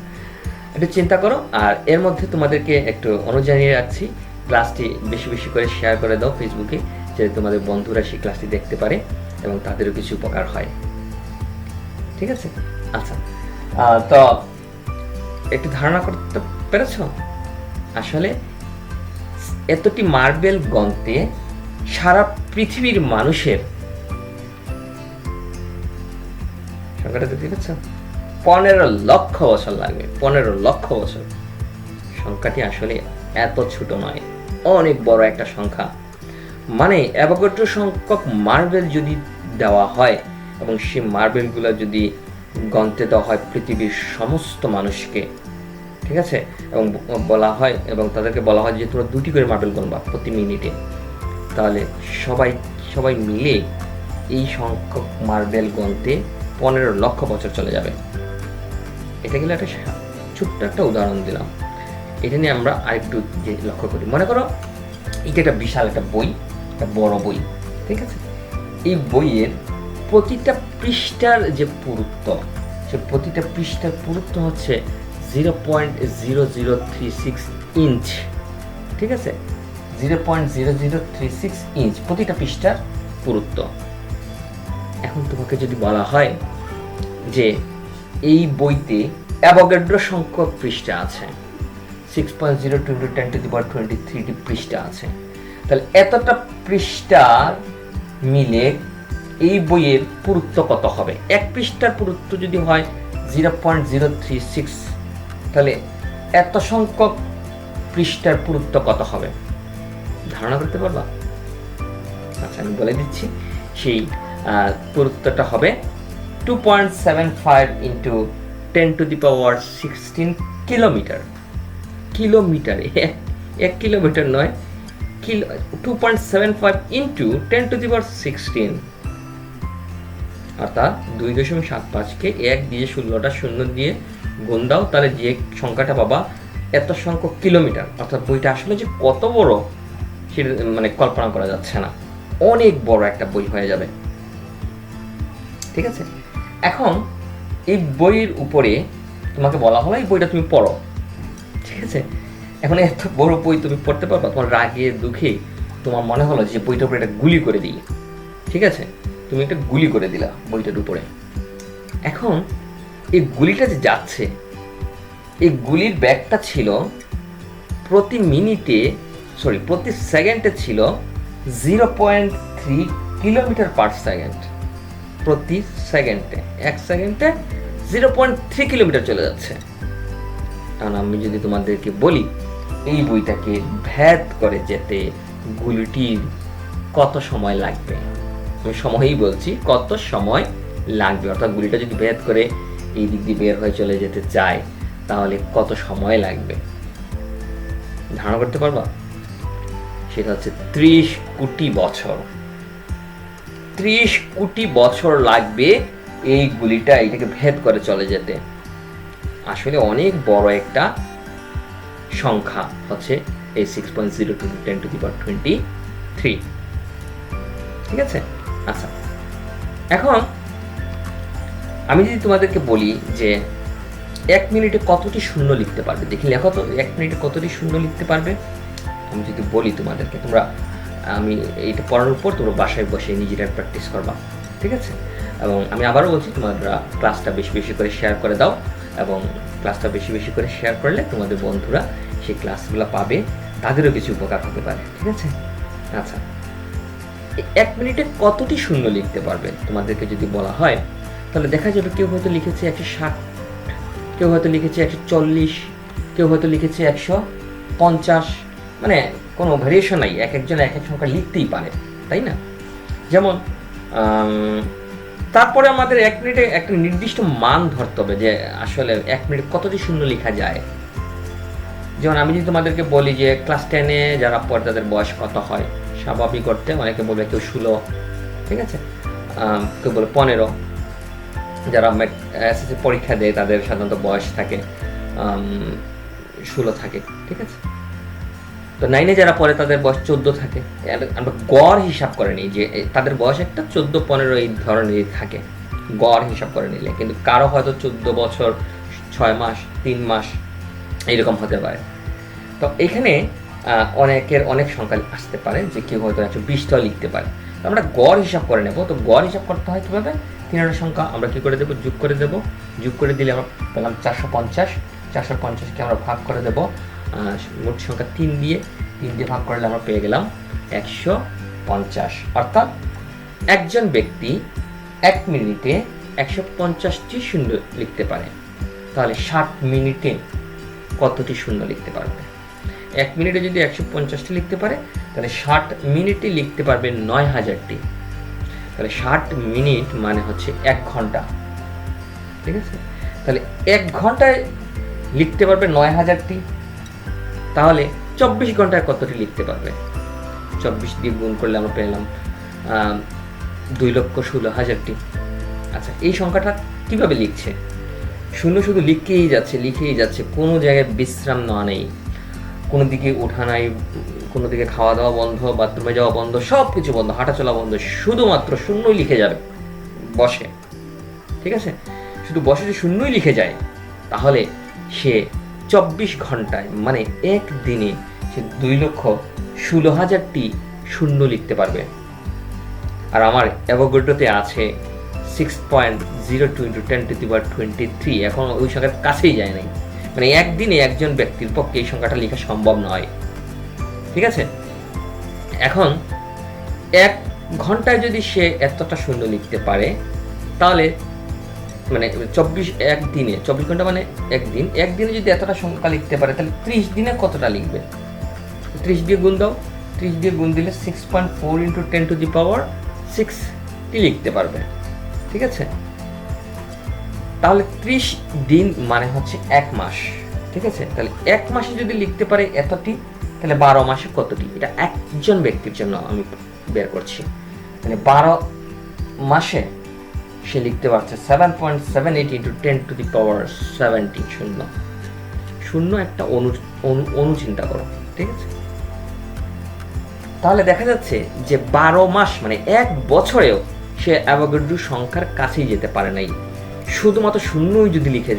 একটু চিন্তা করো। আর এর মধ্যে তোমাদেরকে একটু অনুজানিয়ে রাখছি, ক্লাসটি বেশি বেশি করে শেয়ার করে দাও ফেসবুকে, যে তোমাদের বন্ধুরা সেই ক্লাসটি দেখতে পারে এবং তাদেরও কিছু উপকার হয়, ঠিক আছে? আচ্ছা, তো একটু ধারণা করতে পেরেছ? আসলে এতটি মার্বেল গণতে সারা পৃথিবীর মানুষের সংখ্যাটা দেখতে পাচ্ছ, 15 লক্ষ বছর লাগবে। 15 লক্ষ বছর। সংখ্যাটি আসলে এত ছোট নয়, অনেক বড় একটা সংখ্যা। মানে অ্যাভোগাড্রো সংখ্যক মার্বেল যদি দেওয়া হয় এবং সেই মার্বেলগুলো যদি গণতে দেওয়া হয় পৃথিবীর সমস্ত মানুষকে, ঠিক আছে, এবং বলা হয়, এবং তাদেরকে বলা হয় যে তোমরা 2টি করে মার্বেল গণবা প্রতি মিনিটে, তাহলে সবাই মিলে এই সংখ্যক মার্বেল গণতে 15 লক্ষ বছর চলে যাবে। এটা গেলে একটা ছোট্ট একটা উদাহরণ দিলাম। এটা নিয়ে আমরা আরেকটু যে লক্ষ্য করি, মনে করো এটা একটা বিশাল একটা বই, একটা বড় বই, ঠিক আছে? এই বইয়ের প্রতিটা পৃষ্ঠার যে পুরুত্ব, সে প্রতিটা পৃষ্ঠার পুরুত্ব হচ্ছে 0.0036 ইঞ্চ, ঠিক আছে? 0.0036 ইঞ্চ প্রতিটা পৃষ্ঠার পুরুত্ব। এখন তোমাকে যদি বলা হয় যে এই বইতে অ্যাভোগাড্রো সংখ্যক পৃষ্ঠা আছে, 6.02 × 10⁻23 পৃষ্ঠা আছে, তাহলে এতটা পৃষ্ঠা মিলে এই বইয়ের পুরুত্ব কত হবে? এক পৃষ্ঠার পুরুত্ব যদি হয় 0.036, তাহলে এত সংখ্যক পৃষ্ঠার পুরুত্ব কত হবে ধারণা করতে পারবা? আচ্ছা, আমি বলে দিচ্ছি, সেই পুরুত্বটা হবে 2.75 × 10⁻16 কিলোমিটার। কিলোমিটার, 1 কিলোমিটার নয়, 2.75 × 10⁻16, অর্থাৎ 2.75কে 1 দিয়ে 16টা শূন্য দিয়ে গুণ দাও, তাহলে যে সংখ্যাটা পাবা এত সংখ্যক কিলোমিটার। অর্থাৎ বইটা আসলে যে কত বড় সেটা মানে কল্পনা করা যাচ্ছে না, অনেক বড় একটা বই হয়ে যাবে, ঠিক আছে? এখন এই বইয়ের উপরে তোমাকে বলা হলো এই বইটা তুমি পড়ো, ঠিক আছে? এখন এত বড় বই তুমি পড়তে পারবা? তোমার রাগে দুঃখে তোমার মনে হলো যে বইটার উপরে একটা গুলি করে দিই, ঠিক আছে? তুমি একটা গুলি করে দিলা বইটার উপরে। এখন এই গুলিটা যে যাচ্ছে, এই গুলির ব্যাগটা ছিল প্রতি সেকেন্ডে ছিল 0.3 কিলোমিটার/সেকেন্ড। প্রতি সেকেন্ডে, 1 সেকেন্ডে 0.3 কিলোমিটার চলে যাচ্ছে। কারণ আমি যদি তোমাদেরকে বলি এই বইটাকে ভেদ করে যেতে গুলিটির কত সময় লাগবে, আমি সময়ই বলছি, কত সময় লাগবে, অর্থাৎ গুলিটা যদি ভেদ করে এই দিক দিয়ে বের হয়ে চলে যেতে চায় তাহলে কত সময় লাগবে ধারণা করতে পারবা? সেটা হচ্ছে 30 কোটি বছর। 30 কোটি বছর লাগবে এই গুলিটা এটাকে ভেদ করে চলে যেতে। আসলে অনেক বড় একটা সংখ্যা হচ্ছে এই 6.02 × 10⁻23, ঠিক আছে? আচ্ছা, এখন আমি যদি তোমাদেরকে বলি যে 1 মিনিটে কতটি শূন্য লিখতে পারবে, দেখি লেখো তো, 1 মিনিটে কতটি শূন্য লিখতে পারবে? আমি যদি বলি তোমাদেরকে, তোমরা আমি এইটা পড়ার উপর তোমরা বাসায় বসে নিজেরা প্র্যাকটিস করবা, ঠিক আছে? এবং আমি আবারও বলছি, তোমরা ক্লাসটা বেশি বেশি করে শেয়ার করে দাও, এবং ক্লাসটা বেশি বেশি করে শেয়ার করলে তোমাদের বন্ধুরা সেই ক্লাসগুলো পাবে, তাদেরও কিছু উপকার হতে পারে। ঠিক আছে? আচ্ছা, 1 মিনিটে কতটি শূন্য লিখতে পারবে তোমাদেরকে যদি বলা হয়, তাহলে দেখা যাবে কেউ হয়তো লিখেছে 160, কেউ হয়তো লিখেছে 140, কেউ হয়তো লিখেছে 150, মানে কোনো ভ্যারিয়েশন নাই, এক একজন এক এক সংখ্যা লিখতেই পারে, তাই না? যেমন তারপরে আমাদের 1 মিনিটে একটা নির্দিষ্ট মান ধরতে হবে যে আসলে 1 মিনিট কতটি শূন্য লেখা যায়। যেমন আমি যদি তোমাদেরকে বলি যে ক্লাস 10-এ যারা পড়ে তাদের বয়স কত হয়, স্বাভাবিক অর্থে অনেকে বলবে কেউ 16, ঠিক আছে, কেউ বলে 15। যারা এসএসসি পরীক্ষা দেয় তাদের সাধারণত বয়স থাকে 16 থাকে, ঠিক আছে। তো 9-এ যারা পড়ে তাদের বয়স 14 থাকে। আমরা গড় হিসাব করে নিই যে তাদের বয়স একটা 14-15 এই ধরনেরই থাকে, গড় হিসাব করে নিলে। কিন্তু কারো হয়তো 14 বছর 6 মাস 3 মাস এইরকম হতে পারে। তো এখানে অনেকের অনেক সংখ্যা আসতে পারে, যে কেউ হয়তো 120টাও লিখতে পারে। তো আমরা গড় হিসাব করে নেব। তো গড় হিসাব করতে হয় কীভাবে? 3টা সংখ্যা আমরা কী করে দেবো? যোগ করে দেবো। যোগ করে দিলে আমরা পেলাম 450। 450কে আমরা ভাগ করে দেবো মোট সংখ্যা 3 দিয়ে ভাগ করলে আমরা পেয়ে গেলাম 150। অর্থাৎ একজন ব্যক্তি 1 মিনিটে 150টি শূন্য লিখতে পারে। তাহলে 60 মিনিটে কতটি শূন্য লিখতে পারবে? 1 মিনিটে যদি 150টি লিখতে পারে, তাহলে 60 মিনিটে লিখতে পারবে 9000টি। তাহলে 60 মিনিট মানে হচ্ছে 1 ঘন্টা, ঠিক আছে? তাহলে 1 ঘন্টায় লিখতে পারবে 9000টি। তাহলে 24 ঘন্টায় কতটি লিখতে পারবে? 24 দিয়ে গুণ করলে আমরা পেলাম 2,16,000টি। আচ্ছা, এই সংখ্যাটা কিভাবে লিখছে? শূন্য শুধু লিখেই যাচ্ছে, কোনো জায়গায় বিশ্রাম নেওয়া নেই, কোনো দিকে ওঠা নাই, কোনো দিকে খাওয়া দাওয়া বন্ধ, বাথরুমে যাওয়া বন্ধ, সব কিছু বন্ধ, হাঁটাচলা বন্ধ, শুধুমাত্র শূন্যই লিখে যাবে বসে, ঠিক আছে? শুধু বসে যে শূন্যই লিখে যায়, তাহলে সে 24 ঘন্টায় মানে একদিনে সে 2,16,000টি শূন্য লিখতে পারবে। আর আমার অ্যাভোগাড্রোতে আছে 6.02 × 10⁻23। এখন ওই সংখ্যার কাছেই যায় নাই, মানে একদিনে একজন ব্যক্তির পক্ষে এই সংখ্যাটা লেখা সম্ভব নয়, ঠিক আছে? এখন 1 ঘন্টায় যদি সে এতটা শূন্য লিখতে পারে, তাহলে মানে 24 ঘন্টা মানে একদিনে যদি এতটা সংখ্যা লিখতে পারে, তাহলে 30 দিনে কতটা লিখবে? 30 দিয়ে গুণ দাও। 30 দিয়ে গুণ দিলে 6.4 × 10⁻6টি লিখতে পারবে, ঠিক আছে? তাহলে 30 দিন মানে হচ্ছে 1 মাস, ঠিক আছে? তাহলে 1 মাসে যদি লিখতে পারে এতটি, তাহলে 12 মাসে কতটি? এটা একজন ব্যক্তির জন্য আমি বের করছি। মানে 12 মাসে সে লিখতে পারছে 7.78 × 10⁻17 শূন্য। শূন্য একটা অণু চিন্তা করো, ঠিক আছে? তাহলে দেখা যাচ্ছে যে 12 মাস মানে 1 বছরেও সে অ্যাভোগাড্রো সংখ্যার কাছেই যেতে পারে নাই। শুধুমাত্র শূন্যই যদি লিখে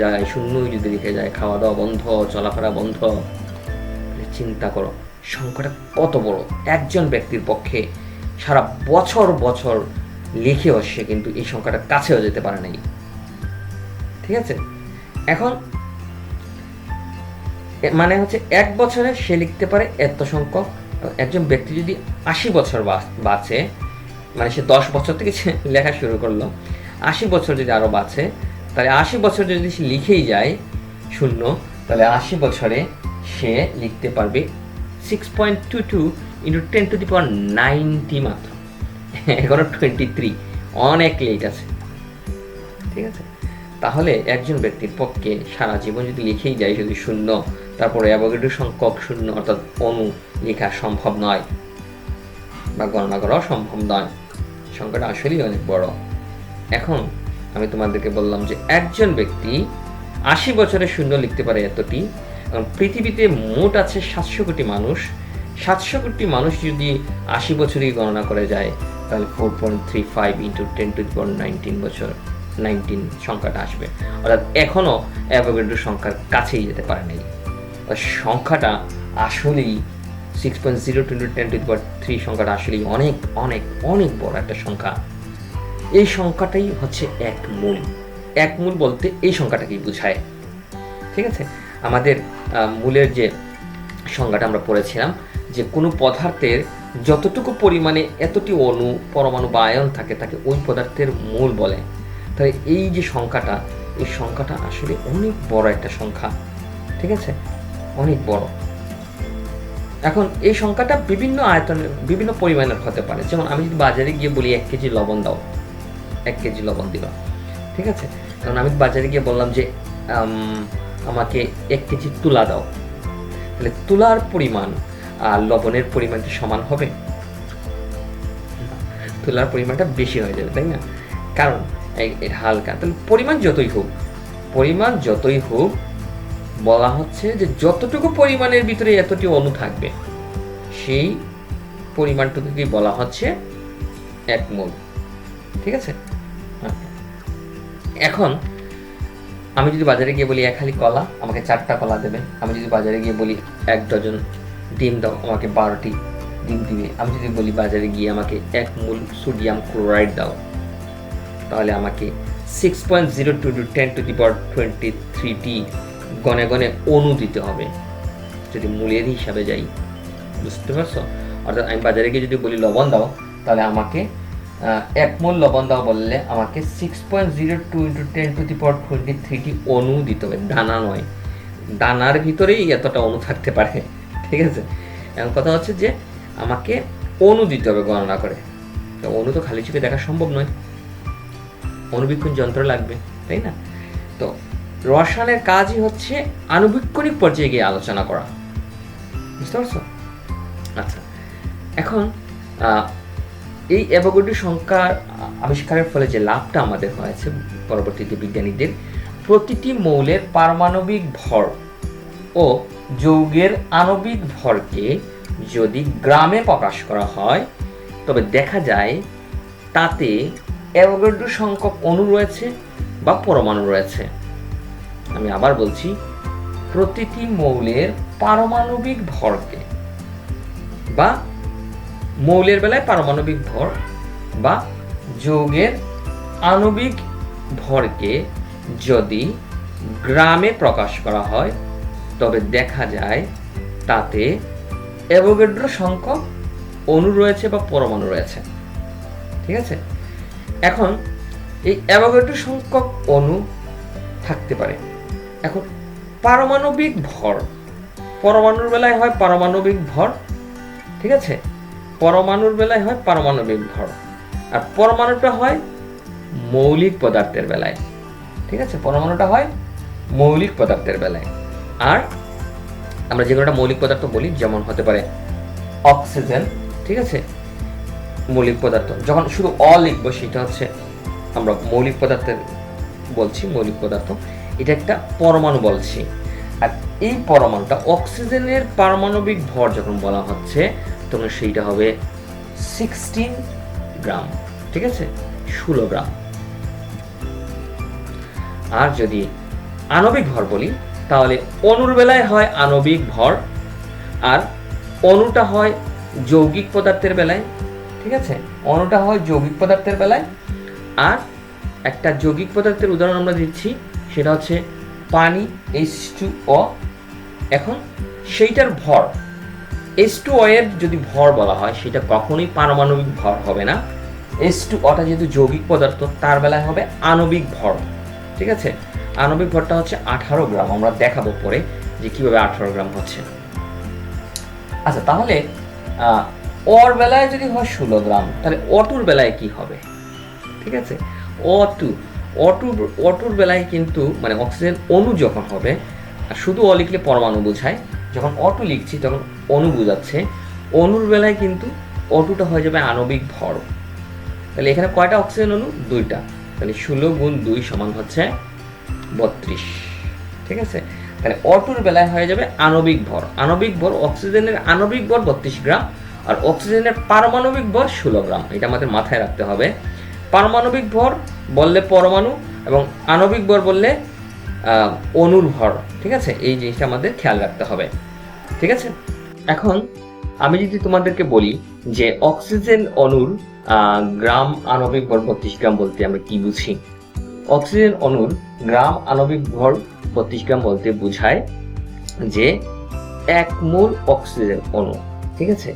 যায়, খাওয়া দাওয়া বন্ধ, চলাফেরা বন্ধ। চিন্তা করো সংখ্যাটা কত বড়। একজন ব্যক্তির পক্ষে সারা বছর লিখেও সে কিন্তু এই সংখ্যাটার কাছেও যেতে পারে নাই, ঠিক আছে? এখন মানে হচ্ছে 1 বছরে সে লিখতে পারে এত সংখ্যক। একজন ব্যক্তি যদি 80 বছর বাঁচে, মানে সে 10 বছর থেকে লেখা শুরু করলো, 80 বছর যদি আরো বাঁচে, তাহলে 80 বছর যদি সে লিখেই যায় শূন্য, তাহলে 80 বছরে সে লিখতে পারবে 6.22 × 10⁻90 মাত্র। এখনো 23, অনেক লেট আছে, ঠিক আছে? তাহলে একজন ব্যক্তির পক্ষে সারা জীবন যদি লিখেই যায় শুধু শূন্য, তারপরে অ্যাভোগাড্রো সংখ্যক শূন্য অর্থাৎ অণু লেখা সম্ভব নয় বা গণনা করাও সম্ভব নয়। সংখ্যাটা আসলেই অনেক বড়। এখন আমি তোমাদেরকে বললাম যে একজন ব্যক্তি 80 বছরে শূন্য লিখতে পারে এতটি। পৃথিবীতে মোট আছে 700 কোটি মানুষ। 700 কোটি মানুষ যদি 80 বছরই গণনা করে যায়, তাহলে 4.35 × 10⁻19 বছর 19 সংখ্যাটা আসবে। অর্থাৎ এখনো অ্যাভোগাড্রো সংখ্যার কাছেই যেতে পারে নাই। সংখ্যাটা আসলেই 6.02 × 10⁻3 সংখ্যাটা আসলেই অনেক অনেক অনেক বড় একটা সংখ্যা। এই সংখ্যাটাই হচ্ছে 1 মোল। 1 মোল বলতে এই সংখ্যাটাকেই বোঝায়। ঠিক আছে, আমাদের মূলের যে সংজ্ঞাটা আমরা পড়েছিলাম যে কোনো পদার্থের যতটুকু পরিমাণে এতটি অণু, পরমাণু বা আয়ন থাকে তাকে ওই পদার্থের মোল বলে। তাই এই যে সংখ্যাটা, এই সংখ্যাটা আসলে অনেক বড় একটা সংখ্যা। ঠিক আছে, অনেক বড়। এখন এই সংখ্যাটা বিভিন্ন আয়তনের, বিভিন্ন পরিমাণের হতে পারে। যেমন আমি যদি বাজারে গিয়ে বলি 1 কেজি লবণ দাও, 1 কেজি লবণ দিল। ঠিক আছে, কারণ আমি বাজারে গিয়ে বললাম যে আমাকে 1 কেজি তুলা দাও, তাহলে তুলার পরিমাণ আর লবণের পরিমাণটা সমান হবে? তুলার পরিমাণটা বেশি হয়ে যাবে, তাই না? কারণ এটা হালকা। তাহলে পরিমাণ যতই হোক বলা হচ্ছে যে যতটুকু পরিমাণের ভিতরে এতটি অণু থাকবে সেই পরিমাণটুকুকেই বলা হচ্ছে 1 মোল। ঠিক আছে, এখন আমি যদি বাজারে গিয়ে বলি 1 হালি কলা, আমাকে 4টা কলা দেবে। আমি যদি বাজারে গিয়ে বলি 1 ডজন ডিম দাও, আমাকে 12টি ডিম দিবে। আমি যদি বলি বাজারে গিয়ে আমাকে 1 মোল সোডিয়াম ক্লোরাইড দাও, তাহলে আমাকে 6.02 × 10⁻23টি গণে গণে অণু দিতে হবে যদি মূলের হিসাবে যাই। বুঝতে পারছো? অর্থাৎ আমি বাজারে গিয়ে যদি বলি লবণ দাও, তাহলে আমাকে 1 মোল লবণ দাও বললে আমাকে 6.02 × 10⁻23টি অণু দিতে হবে, দানা নয়। দানার ভিতরেই এতটা অণু থাকতে পারে। ঠিক আছে, এখন কথা হচ্ছে যে আমাকে অণু দিতে হবে গণনা করে। তো অণু তো খালি চোখে দেখা সম্ভব নয়, অণুবীক্ষণ যন্ত্র লাগবে, তাই না? তো রসায়নের কাজই হচ্ছে আণুবীক্ষণিক পর্যায়ে গিয়ে আলোচনা করা। বুঝতে পারছো? আচ্ছা, এখন এই অ্যাভোগাড্রো সংখ্যা আবিষ্কারের ফলে যে লাভটা আমাদের হয়েছে পরবর্তীতে বিজ্ঞানীদের, প্রতিটি মৌলের পারমাণবিক ভর ও যৌগের আণবিক ভরকে যদি গ্রামে প্রকাশ করা হয় তবে দেখা যায় তাতে অ্যাভোগাড্রো সংখ্যক অণু রয়েছে বা পরমাণু রয়েছে। আমি আবার বলছি, প্রতিটি মৌলের পারমাণবিক ভরকে বা মৌলের বেলায় পারমাণবিক ভর বা যৌগের আণবিক ভরকে যদি গ্রামে প্রকাশ করা হয় তবে দেখা যায় তাতে অ্যাভোগাড্রো সংখ্যক অণু রয়েছে বা পরমাণু রয়েছে। ঠিক আছে, এখন এই অ্যাভোগাড্রো সংখ্যক অণু থাকতে পারে। এখন পারমাণবিক ভর, পরমাণুর বেলায় হয় পারমাণবিক ভর। ঠিক আছে, পরমাণুর বেলায় হয় পারমাণবিক ভর, আর পরমাণুটা হয় মৌলিক পদার্থের বেলায়। ঠিক আছে, পরমাণুটা হয় মৌলিক পদার্থের বেলায়। আর আমরা যে কোনোটা মৌলিক পদার্থ বলি, যেমন হতে পারে অক্সিজেন। ঠিক আছে, মৌলিক পদার্থ। যখন শুধু লিখবো সেটা হচ্ছে আমরা মৌলিক পদার্থের বলছি, মৌলিক পদার্থ। এটা একটা পরমাণু বলছি। আর এই পরমাণুটা অক্সিজেনের পারমাণবিক ভর যখন বলা হচ্ছে তখন সেইটা হবে 16 গ্রাম। ঠিক আছে, 16 গ্রাম। আর যদি আণবিক ভর বলি তাহলে অণুর বেলায় হয় আণবিক ভর, আর অণুটা হয় যৌগিক পদার্থের বেলায়। ঠিক আছে, অণুটা হয় যৌগিক পদার্থের বেলায়। আর একটা যৌগিক পদার্থের উদাহরণ আমরা দিচ্ছি, সেটা হচ্ছে পানি, H2O। এখন সেইটার ভর H2O এর যদি ভর বলা হয় সেটা কখনোই পারমাণবিক ভর হবে না। H2O যেহেতু যৌগিক পদার্থ তার বেলায় হবে আণবিক ভর। ঠিক আছে, আণবিক ভরটা হচ্ছে 18 গ্রাম। আমরা দেখাবো পরে যে কিভাবে 18 গ্রাম হচ্ছে। আচ্ছা, তাহলে ওর বেলায় যদি হয় 16 গ্রাম, তাহলে অটুর বেলায় কি হবে? ঠিক আছে, অটুর বেলায় কিন্তু মানে অক্সিজেন অণু যখন হবে, শুধু লিখলে পরমাণু বোঝায়, যখন অটু লিখছি তখন অণু বোঝাচ্ছে। অণুর বেলায় কিন্তু অটুটা হয়ে যাবে আণবিক ভর। তাহলে এখানে কয়টা অক্সিজেন অণু? 2টা। তাহলে 16 × 2 সমান হচ্ছে 32। ঠিক আছে, তাহলে অটুর বেলায় হয়ে যাবে আণবিক ভর। আণবিক ভর, অক্সিজেনের আণবিক ভর 32 গ্রাম আর অক্সিজেনের পারমাণবিক ভর 16 গ্রাম। এটা আমাদের মাথায় রাখতে হবে। পারমাণবিক ভর বললে পরমাণু এবং আণবিক ভর বললে অণুর ভর। ঠিক আছে, এই জিনিসটা আমাদের খেয়াল রাখতে হবে। ঠিক আছে, এখন আমি যদি তোমাদেরকে বলি যে অক্সিজেন অণুর গ্রাম আণবিক ভর 32 গ্রাম বলতে আমরা কি বুঝি? অক্সিজেন অণুর গ্রাম আণবিক ভর 32 গ্রাম বলতে বোঝায় যে 1 মোল অক্সিজেন অণু, ঠিক আছে?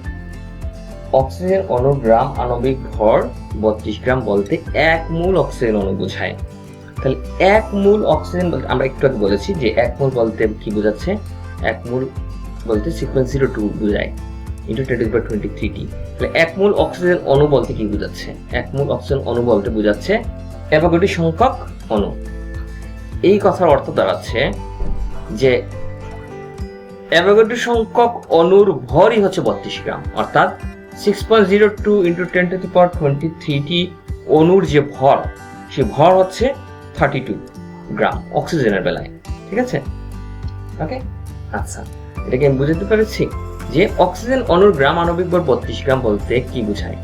অক্সিজেন অণুর গ্রাম আণবিক ভর 32 গ্রাম বলতে 1 মোল অক্সিজেন অণু বোঝায়। তাহলে 1 মোল অক্সিজেন বলতে আমরা একটু আগে বলেছি যে 1 মোল বলতে কি বোঝাচ্ছে? 1 মোল বলতে 6.02 বোঝায় ইন্টু 1023t। তাহলে 1 মোল অক্সিজেন অণু বলতে কি বোঝাচ্ছে? 1 মোল অক্সিজেন অণু বলতে বোঝাচ্ছে অ্যাভোগাড্রো সংখ্যক অণু। এই কথার অর্থ দাঁড়াচ্ছে যে অ্যাভোগাড্রো সংখ্যক অণুর ভরই হচ্ছে 32 গ্রাম, অর্থাৎ 6.02 ইন্টু 1023t অণুর যে ভর, সে ভর হচ্ছে 32 গ্রাম অক্সিজেনের বেলায়, ঠিক আছে? ওকে, আচ্ছা, এটাকে আমি বুঝতে পেরেছি যে অক্সিজেন অণুর গ্রাম আণবিক ভর 32 গ্রাম বলতে কি বোঝায়?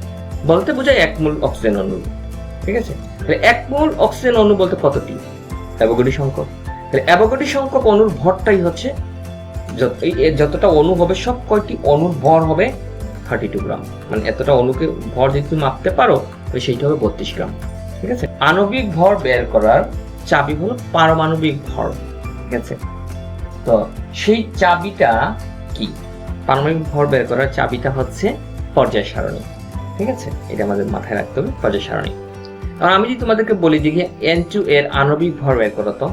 বলতে বোঝায় 1 মোল অক্সিজেন অণু, ঠিক আছে? তাহলে 1 মোল অক্সিজেন অণু বলতে কতটি? অ্যাভোগাড্রো সংখ্যক। তাহলে অ্যাভোগাড্রো সংখ্যক অণুর ভরটাই হচ্ছে যতটা অণু হবে সব কয়টি অণুর ভর হবে 32 গ্রাম, মানে এতটা অণুকে ভর যদি তুমি মাপতে পারো তাহলে সেইটা হবে 32 গ্রাম, ঠিক আছে? আণবিক ভর বের করার চাবি হলো পারমাণবিক ভর, ঠিক আছে? তো সেই চাবিটা কি? পারমাণবিক ভর বের করার চাবিটা হচ্ছে পর্যায় সারণী, ঠিক আছে? এটা আমাদের মাথায় রাখতে হবে, পর্যায় সারণী। আর আমি যদি তোমাদেরকে বলি যে N2 এর আণবিক ভর বের করো, তো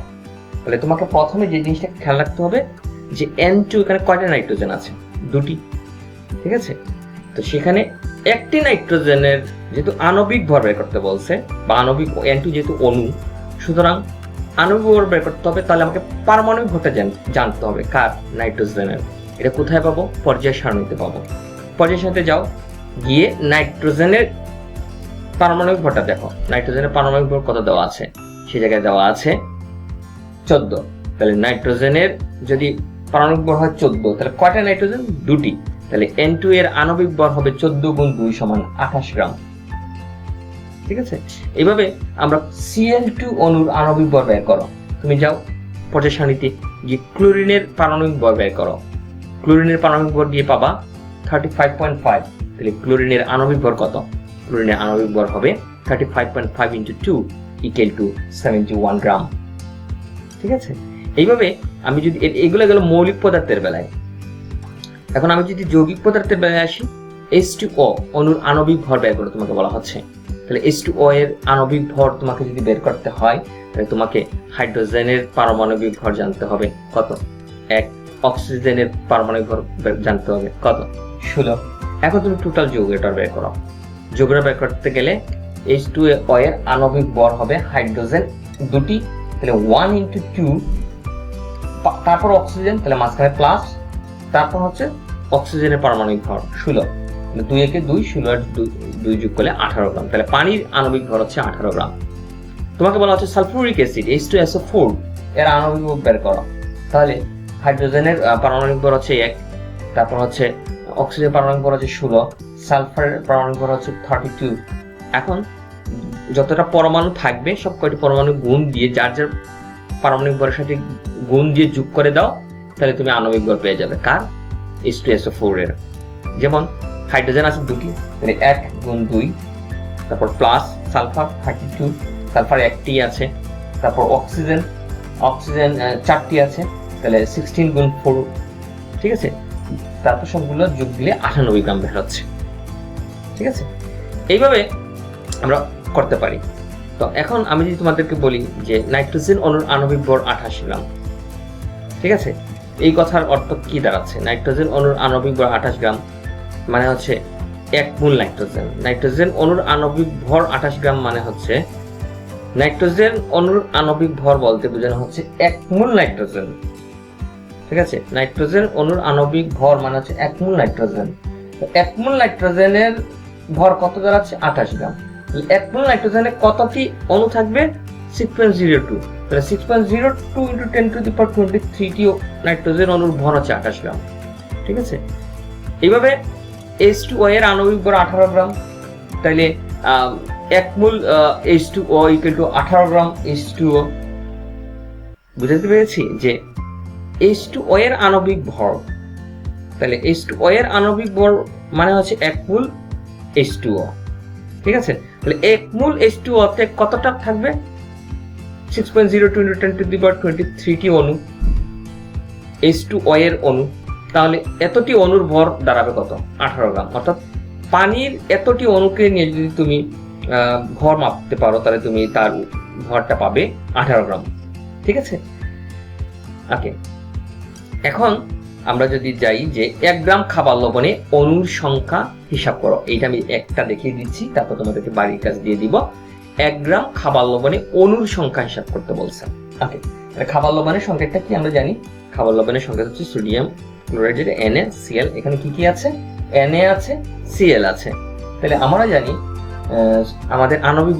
তাহলে তোমাকে প্রথমে যে জিনিসটা খেয়াল রাখতে হবে যে N2 এখানে কয়টা নাইট্রোজেন আছে? 2টি, ঠিক আছে? তো সেখানে একটি নাইট্রোজেনের যেহেতু আণবিক ভর বের করতে বলছে, বা আণবিক N2 যেহেতু অণু, সুতরাং আণবিক ভর বের করতে হবে, তাহলে আমাকে পারমাণবিক ভরটা জানতে হবে। কার? নাইট্রোজেনের। এটা কোথায় পাবো? পর্যায় সারণীতে পাবো। পর্যায় সারণীতে যাও, গিয়ে নাইট্রোজেনের পারমাণবিক ভরটা দেখো। নাইট্রোজেনের পারমাণবিক ভর কত দেওয়া আছে? সেই জায়গায় দেওয়া আছে 14। তাহলে নাইট্রোজেনের যদি পারমাণবিক ভর হয় 14, তাহলে কয়টা নাইট্রোজেন? 2টি। তাহলে N2 এর আণবিক ভর হবে 14 গুণ 2 সমান 28 গ্রাম, ঠিক আছে? এইভাবে আমরা Cl2 অণুর আণবিক ভর বের করো। তুমি যাও পর্যায় সারণীতে গিয়ে ক্লোরিনের পারমাণবিক ভর বের করো। ক্লোরিনের পারমাণবিক ভর দিয়ে পাবা 35.5। তাহলে ক্লোরিনের আণবিক ভর কত? ক্লোরিনের আণবিক ভর হবে 35.5 into 2 equal to 71 গ্রাম, ঠিক আছে? এইভাবে আমি যদি এগুলো গেল মৌলিক পদার্থের বেলায়। এখন আমি যদি যৌগিক পদার্থের বেলায় আসি, H2O অণুর আণবিক ভর বের করে তোমাকে বলা হচ্ছে। তাহলে H2O এর আণবিক ভর তোমাকে যদি বের করতে হয়, তাহলে তোমাকে হাইড্রোজেনের পারমাণবিক ভর জানতে হবে কত? 1। অক্সিজেনের পারমাণবিক ভর জানতে হবে কত? 16। এখন তুমি টোটাল যৌগটা বের করো। যৌগটা বের করতে গেলে H2O এর আণবিক ভর হবে হাইড্রোজেন 2টি, তাহলে 1 into 2, তারপর অক্সিজেন, তাহলে মাঝখানে প্লাস, তারপর হচ্ছে অক্সিজেনের পারমাণবিক ভর 16। 2 একে 2, 16 আর 2 যোগ করলে 18 গ্রাম। তাহলে পানির আণবিক ভর হচ্ছে 18 গ্রাম। তোমাকে বলা হচ্ছে সালফিউরিক অ্যাসিড H2SO4 এর আণবিক ভর বের করো। তাহলে হাইড্রোজেনের পারমাণবিক ভর হচ্ছে 1, তারপর হচ্ছে অক্সিজেনের পারমাণবিক ভর হচ্ছে 16, সালফারের পারমাণবিক ভর হচ্ছে 32। এখন যতটা পরমাণু থাকবে সব কয়টি পরমাণু গুণ দিয়ে যার যার পারমাণবিক ভরের সাথে গুণ দিয়ে যোগ করে দাও, তাহলে তুমি আণবিক ভর পেয়ে যাবে। কার? H2SO4 এর। যেমন হাইড্রোজেন আছে 2টি, তাহলে 1 গুণ 2, তারপর প্লাস সালফার 32, সালফার 1টি আছে, তারপর অক্সিজেন 4টি আছে, তাহলে 16 গুণ 4, ঠিক আছে? তারপর সবগুলো যোগ দিলে 98 গ্রাম বের হচ্ছে, ঠিক আছে? এইভাবে আমরা করতে পারি। তো এখন আমি যদি তোমাদেরকে বলি যে নাইট্রোজেন অণুর আণবিক ভর 28 গ্রাম, ঠিক আছে? এই কথার অর্থ কি দাঁড়াচ্ছে? নাইট্রোজেন অণুর আণবিক ভর 28 গ্রাম মানে হচ্ছে 1 মোল নাইট্রোজেন। নাইট্রোজেন অণুর আণবিক ভর 28 গ্রাম মানে হচ্ছে নাইট্রোজেন অণুর আণবিক ভর বলতে বোঝানো হচ্ছে 1 মোল নাইট্রোজেন, ঠিক আছে? নাইট্রোজেন অণুর আণবিক ভর মানে হচ্ছে 1 মোল নাইট্রোজেন। 1 মোল নাইট্রোজেনের ভর কত দাঁড়াচ্ছে? 28 গ্রাম। 1 মোল নাইট্রোজেনে কতটি অণু থাকবে? 6.02। তাহলে 6.02 into 1023টি নাইট্রোজেন অণুর ভর হচ্ছে 28 গ্রাম, ঠিক আছে? এইভাবে H2O এর আণবিক ভর 18 গ্রাম। তাহলে 1 মোল H2O equal to 18 gram H2O। বুঝতে পেরেছি যে H2O এর আণবিক ভর তাহলে H2O এর আণবিক ভর মানে হচ্ছে 1 মোল H2O। ঠিক আছে, তাহলে 1 মোল H2O তে কতটা থাকবে? 6.02 × 10⁻23 টি অণু H2O এর অণু। তাহলে এতটি অণুর ভর দাঁড়াবে কত? 18 গ্রাম। অর্থাৎ পানির এতটি অণুকে নিয়ে যদি তুমি ভর মাপতে পারো তাহলে তুমি তার ভরটা পাবে 18 গ্রাম। ঠিক আছে, ওকে। এখন আমরা যদি যাই যে 1 গ্রাম খাবার লবণে অণুর সংখ্যা হিসাব করো, এইটা আমি একটা দেখিয়ে দিচ্ছি, তারপর তোমাদেরকে বাড়ির কাজ দিয়ে দিব। 1 গ্রাম খাবার লবণে অণুর সংখ্যা হিসাব করতে বলছে। ওকে, খাবার লবণের সংখ্যাটা কি আমরা জানি? খাবার লবণের সংখ্যা হচ্ছে সোডিয়াম ক্লোরাইডের NaCl। এখানে কি কি আছে? Na আছে, Cl আছে। তাহলে আমরা জানি আমাদের আণবিক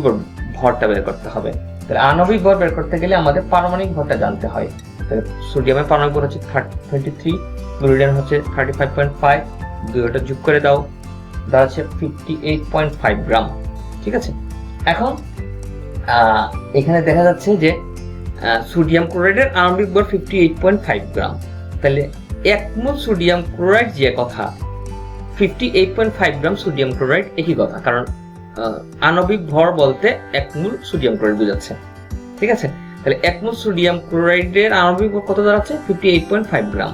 ভরটা বের করতে হবে। তাহলে আণবিক ভর বের করতে গেলে আমাদের পারমাণবিক ভরটা জানতে হয়। তাহলে সোডিয়ামের পারমাণবিক ভর হচ্ছে 23, ক্লোরিনের হচ্ছে 35.5, দুইটা যোগ করে দাও, দাঁড়াচ্ছে 58.5 গ্রাম। ঠিক আছে, এখন এখানে দেখা যাচ্ছে যে সোডিয়াম ক্লোরাইডের আণবিক ভর 58.5 গ্রাম। তাহলে 1 মোল সোডিয়াম ক্লোরাইড যে কথা, 58.5 গ্রাম সোডিয়াম ক্লোরাইড একই কথা, কারণ আণবিক ভর বলতে 1 মোল সোডিয়াম ক্লোরাইড বোঝাচ্ছে। ঠিক আছে, তাহলে 1 মোল সোডিয়াম ক্লোরাইডের আণবিক ভর কত দাঁড়াচ্ছে? 58.5 গ্রাম।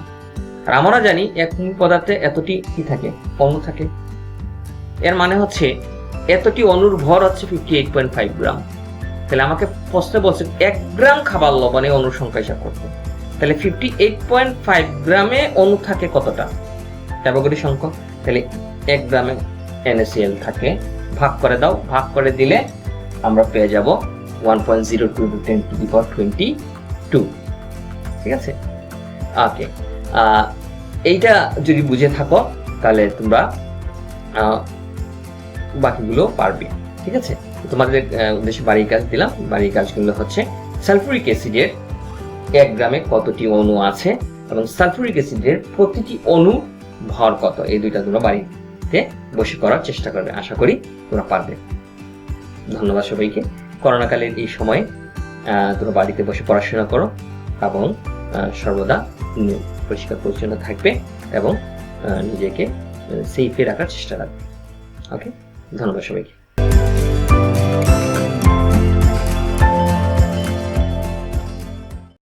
আর আমরা জানি 1 মোল পদার্থে এতটি কি থাকে? অণু থাকে। এর মানে হচ্ছে এতটি অণুর ভর হচ্ছে 58.5 গ্রাম। তাহলে আমাকে প্রশ্নে বলছে 1 গ্রাম খাবার লবণে অণুর সংখ্যা হিসাব করতে। তাহলে 58.5 গ্রামে অণু থাকে কতটা? অ্যাভোগাড্রো সংখ্যা। তাহলে 1 গ্রামে NaCl থাকে, ভাগ করে দাও, ভাগ করে দিলে আমরা পেয়ে যাব 1.02 × 10⁻22। ঠিক আছে, ওকে। এইটা যদি বুঝে থাকো তাহলে তোমরা বাকিগুলো পারবে। ঠিক আছে, তোমাদের উদ্দেশ্যে বাড়ির কাজ দিলাম। বাড়ির কাজগুলো হচ্ছে সালফুরিক অ্যাসিডের 1 গ্রামে কতটি অণু আছে এবং সালফুরিক অ্যাসিডের প্রতিটি অণু ভর কত, এই দুইটা তোমরা বাড়িতে বসে করার চেষ্টা করবে। আশা করি তোমরা পারবে। ধন্যবাদ সবাইকে। করোনাকালের এই সময়ে তোমরা বাড়িতে বসে পড়াশোনা করো এবং সর্বদা পরিষ্কার পরিচ্ছন্ন থাকবে এবং নিজেকে সেফে রাখার চেষ্টা রাখবে। ওকে, ধন্যবাদ সবাইকে।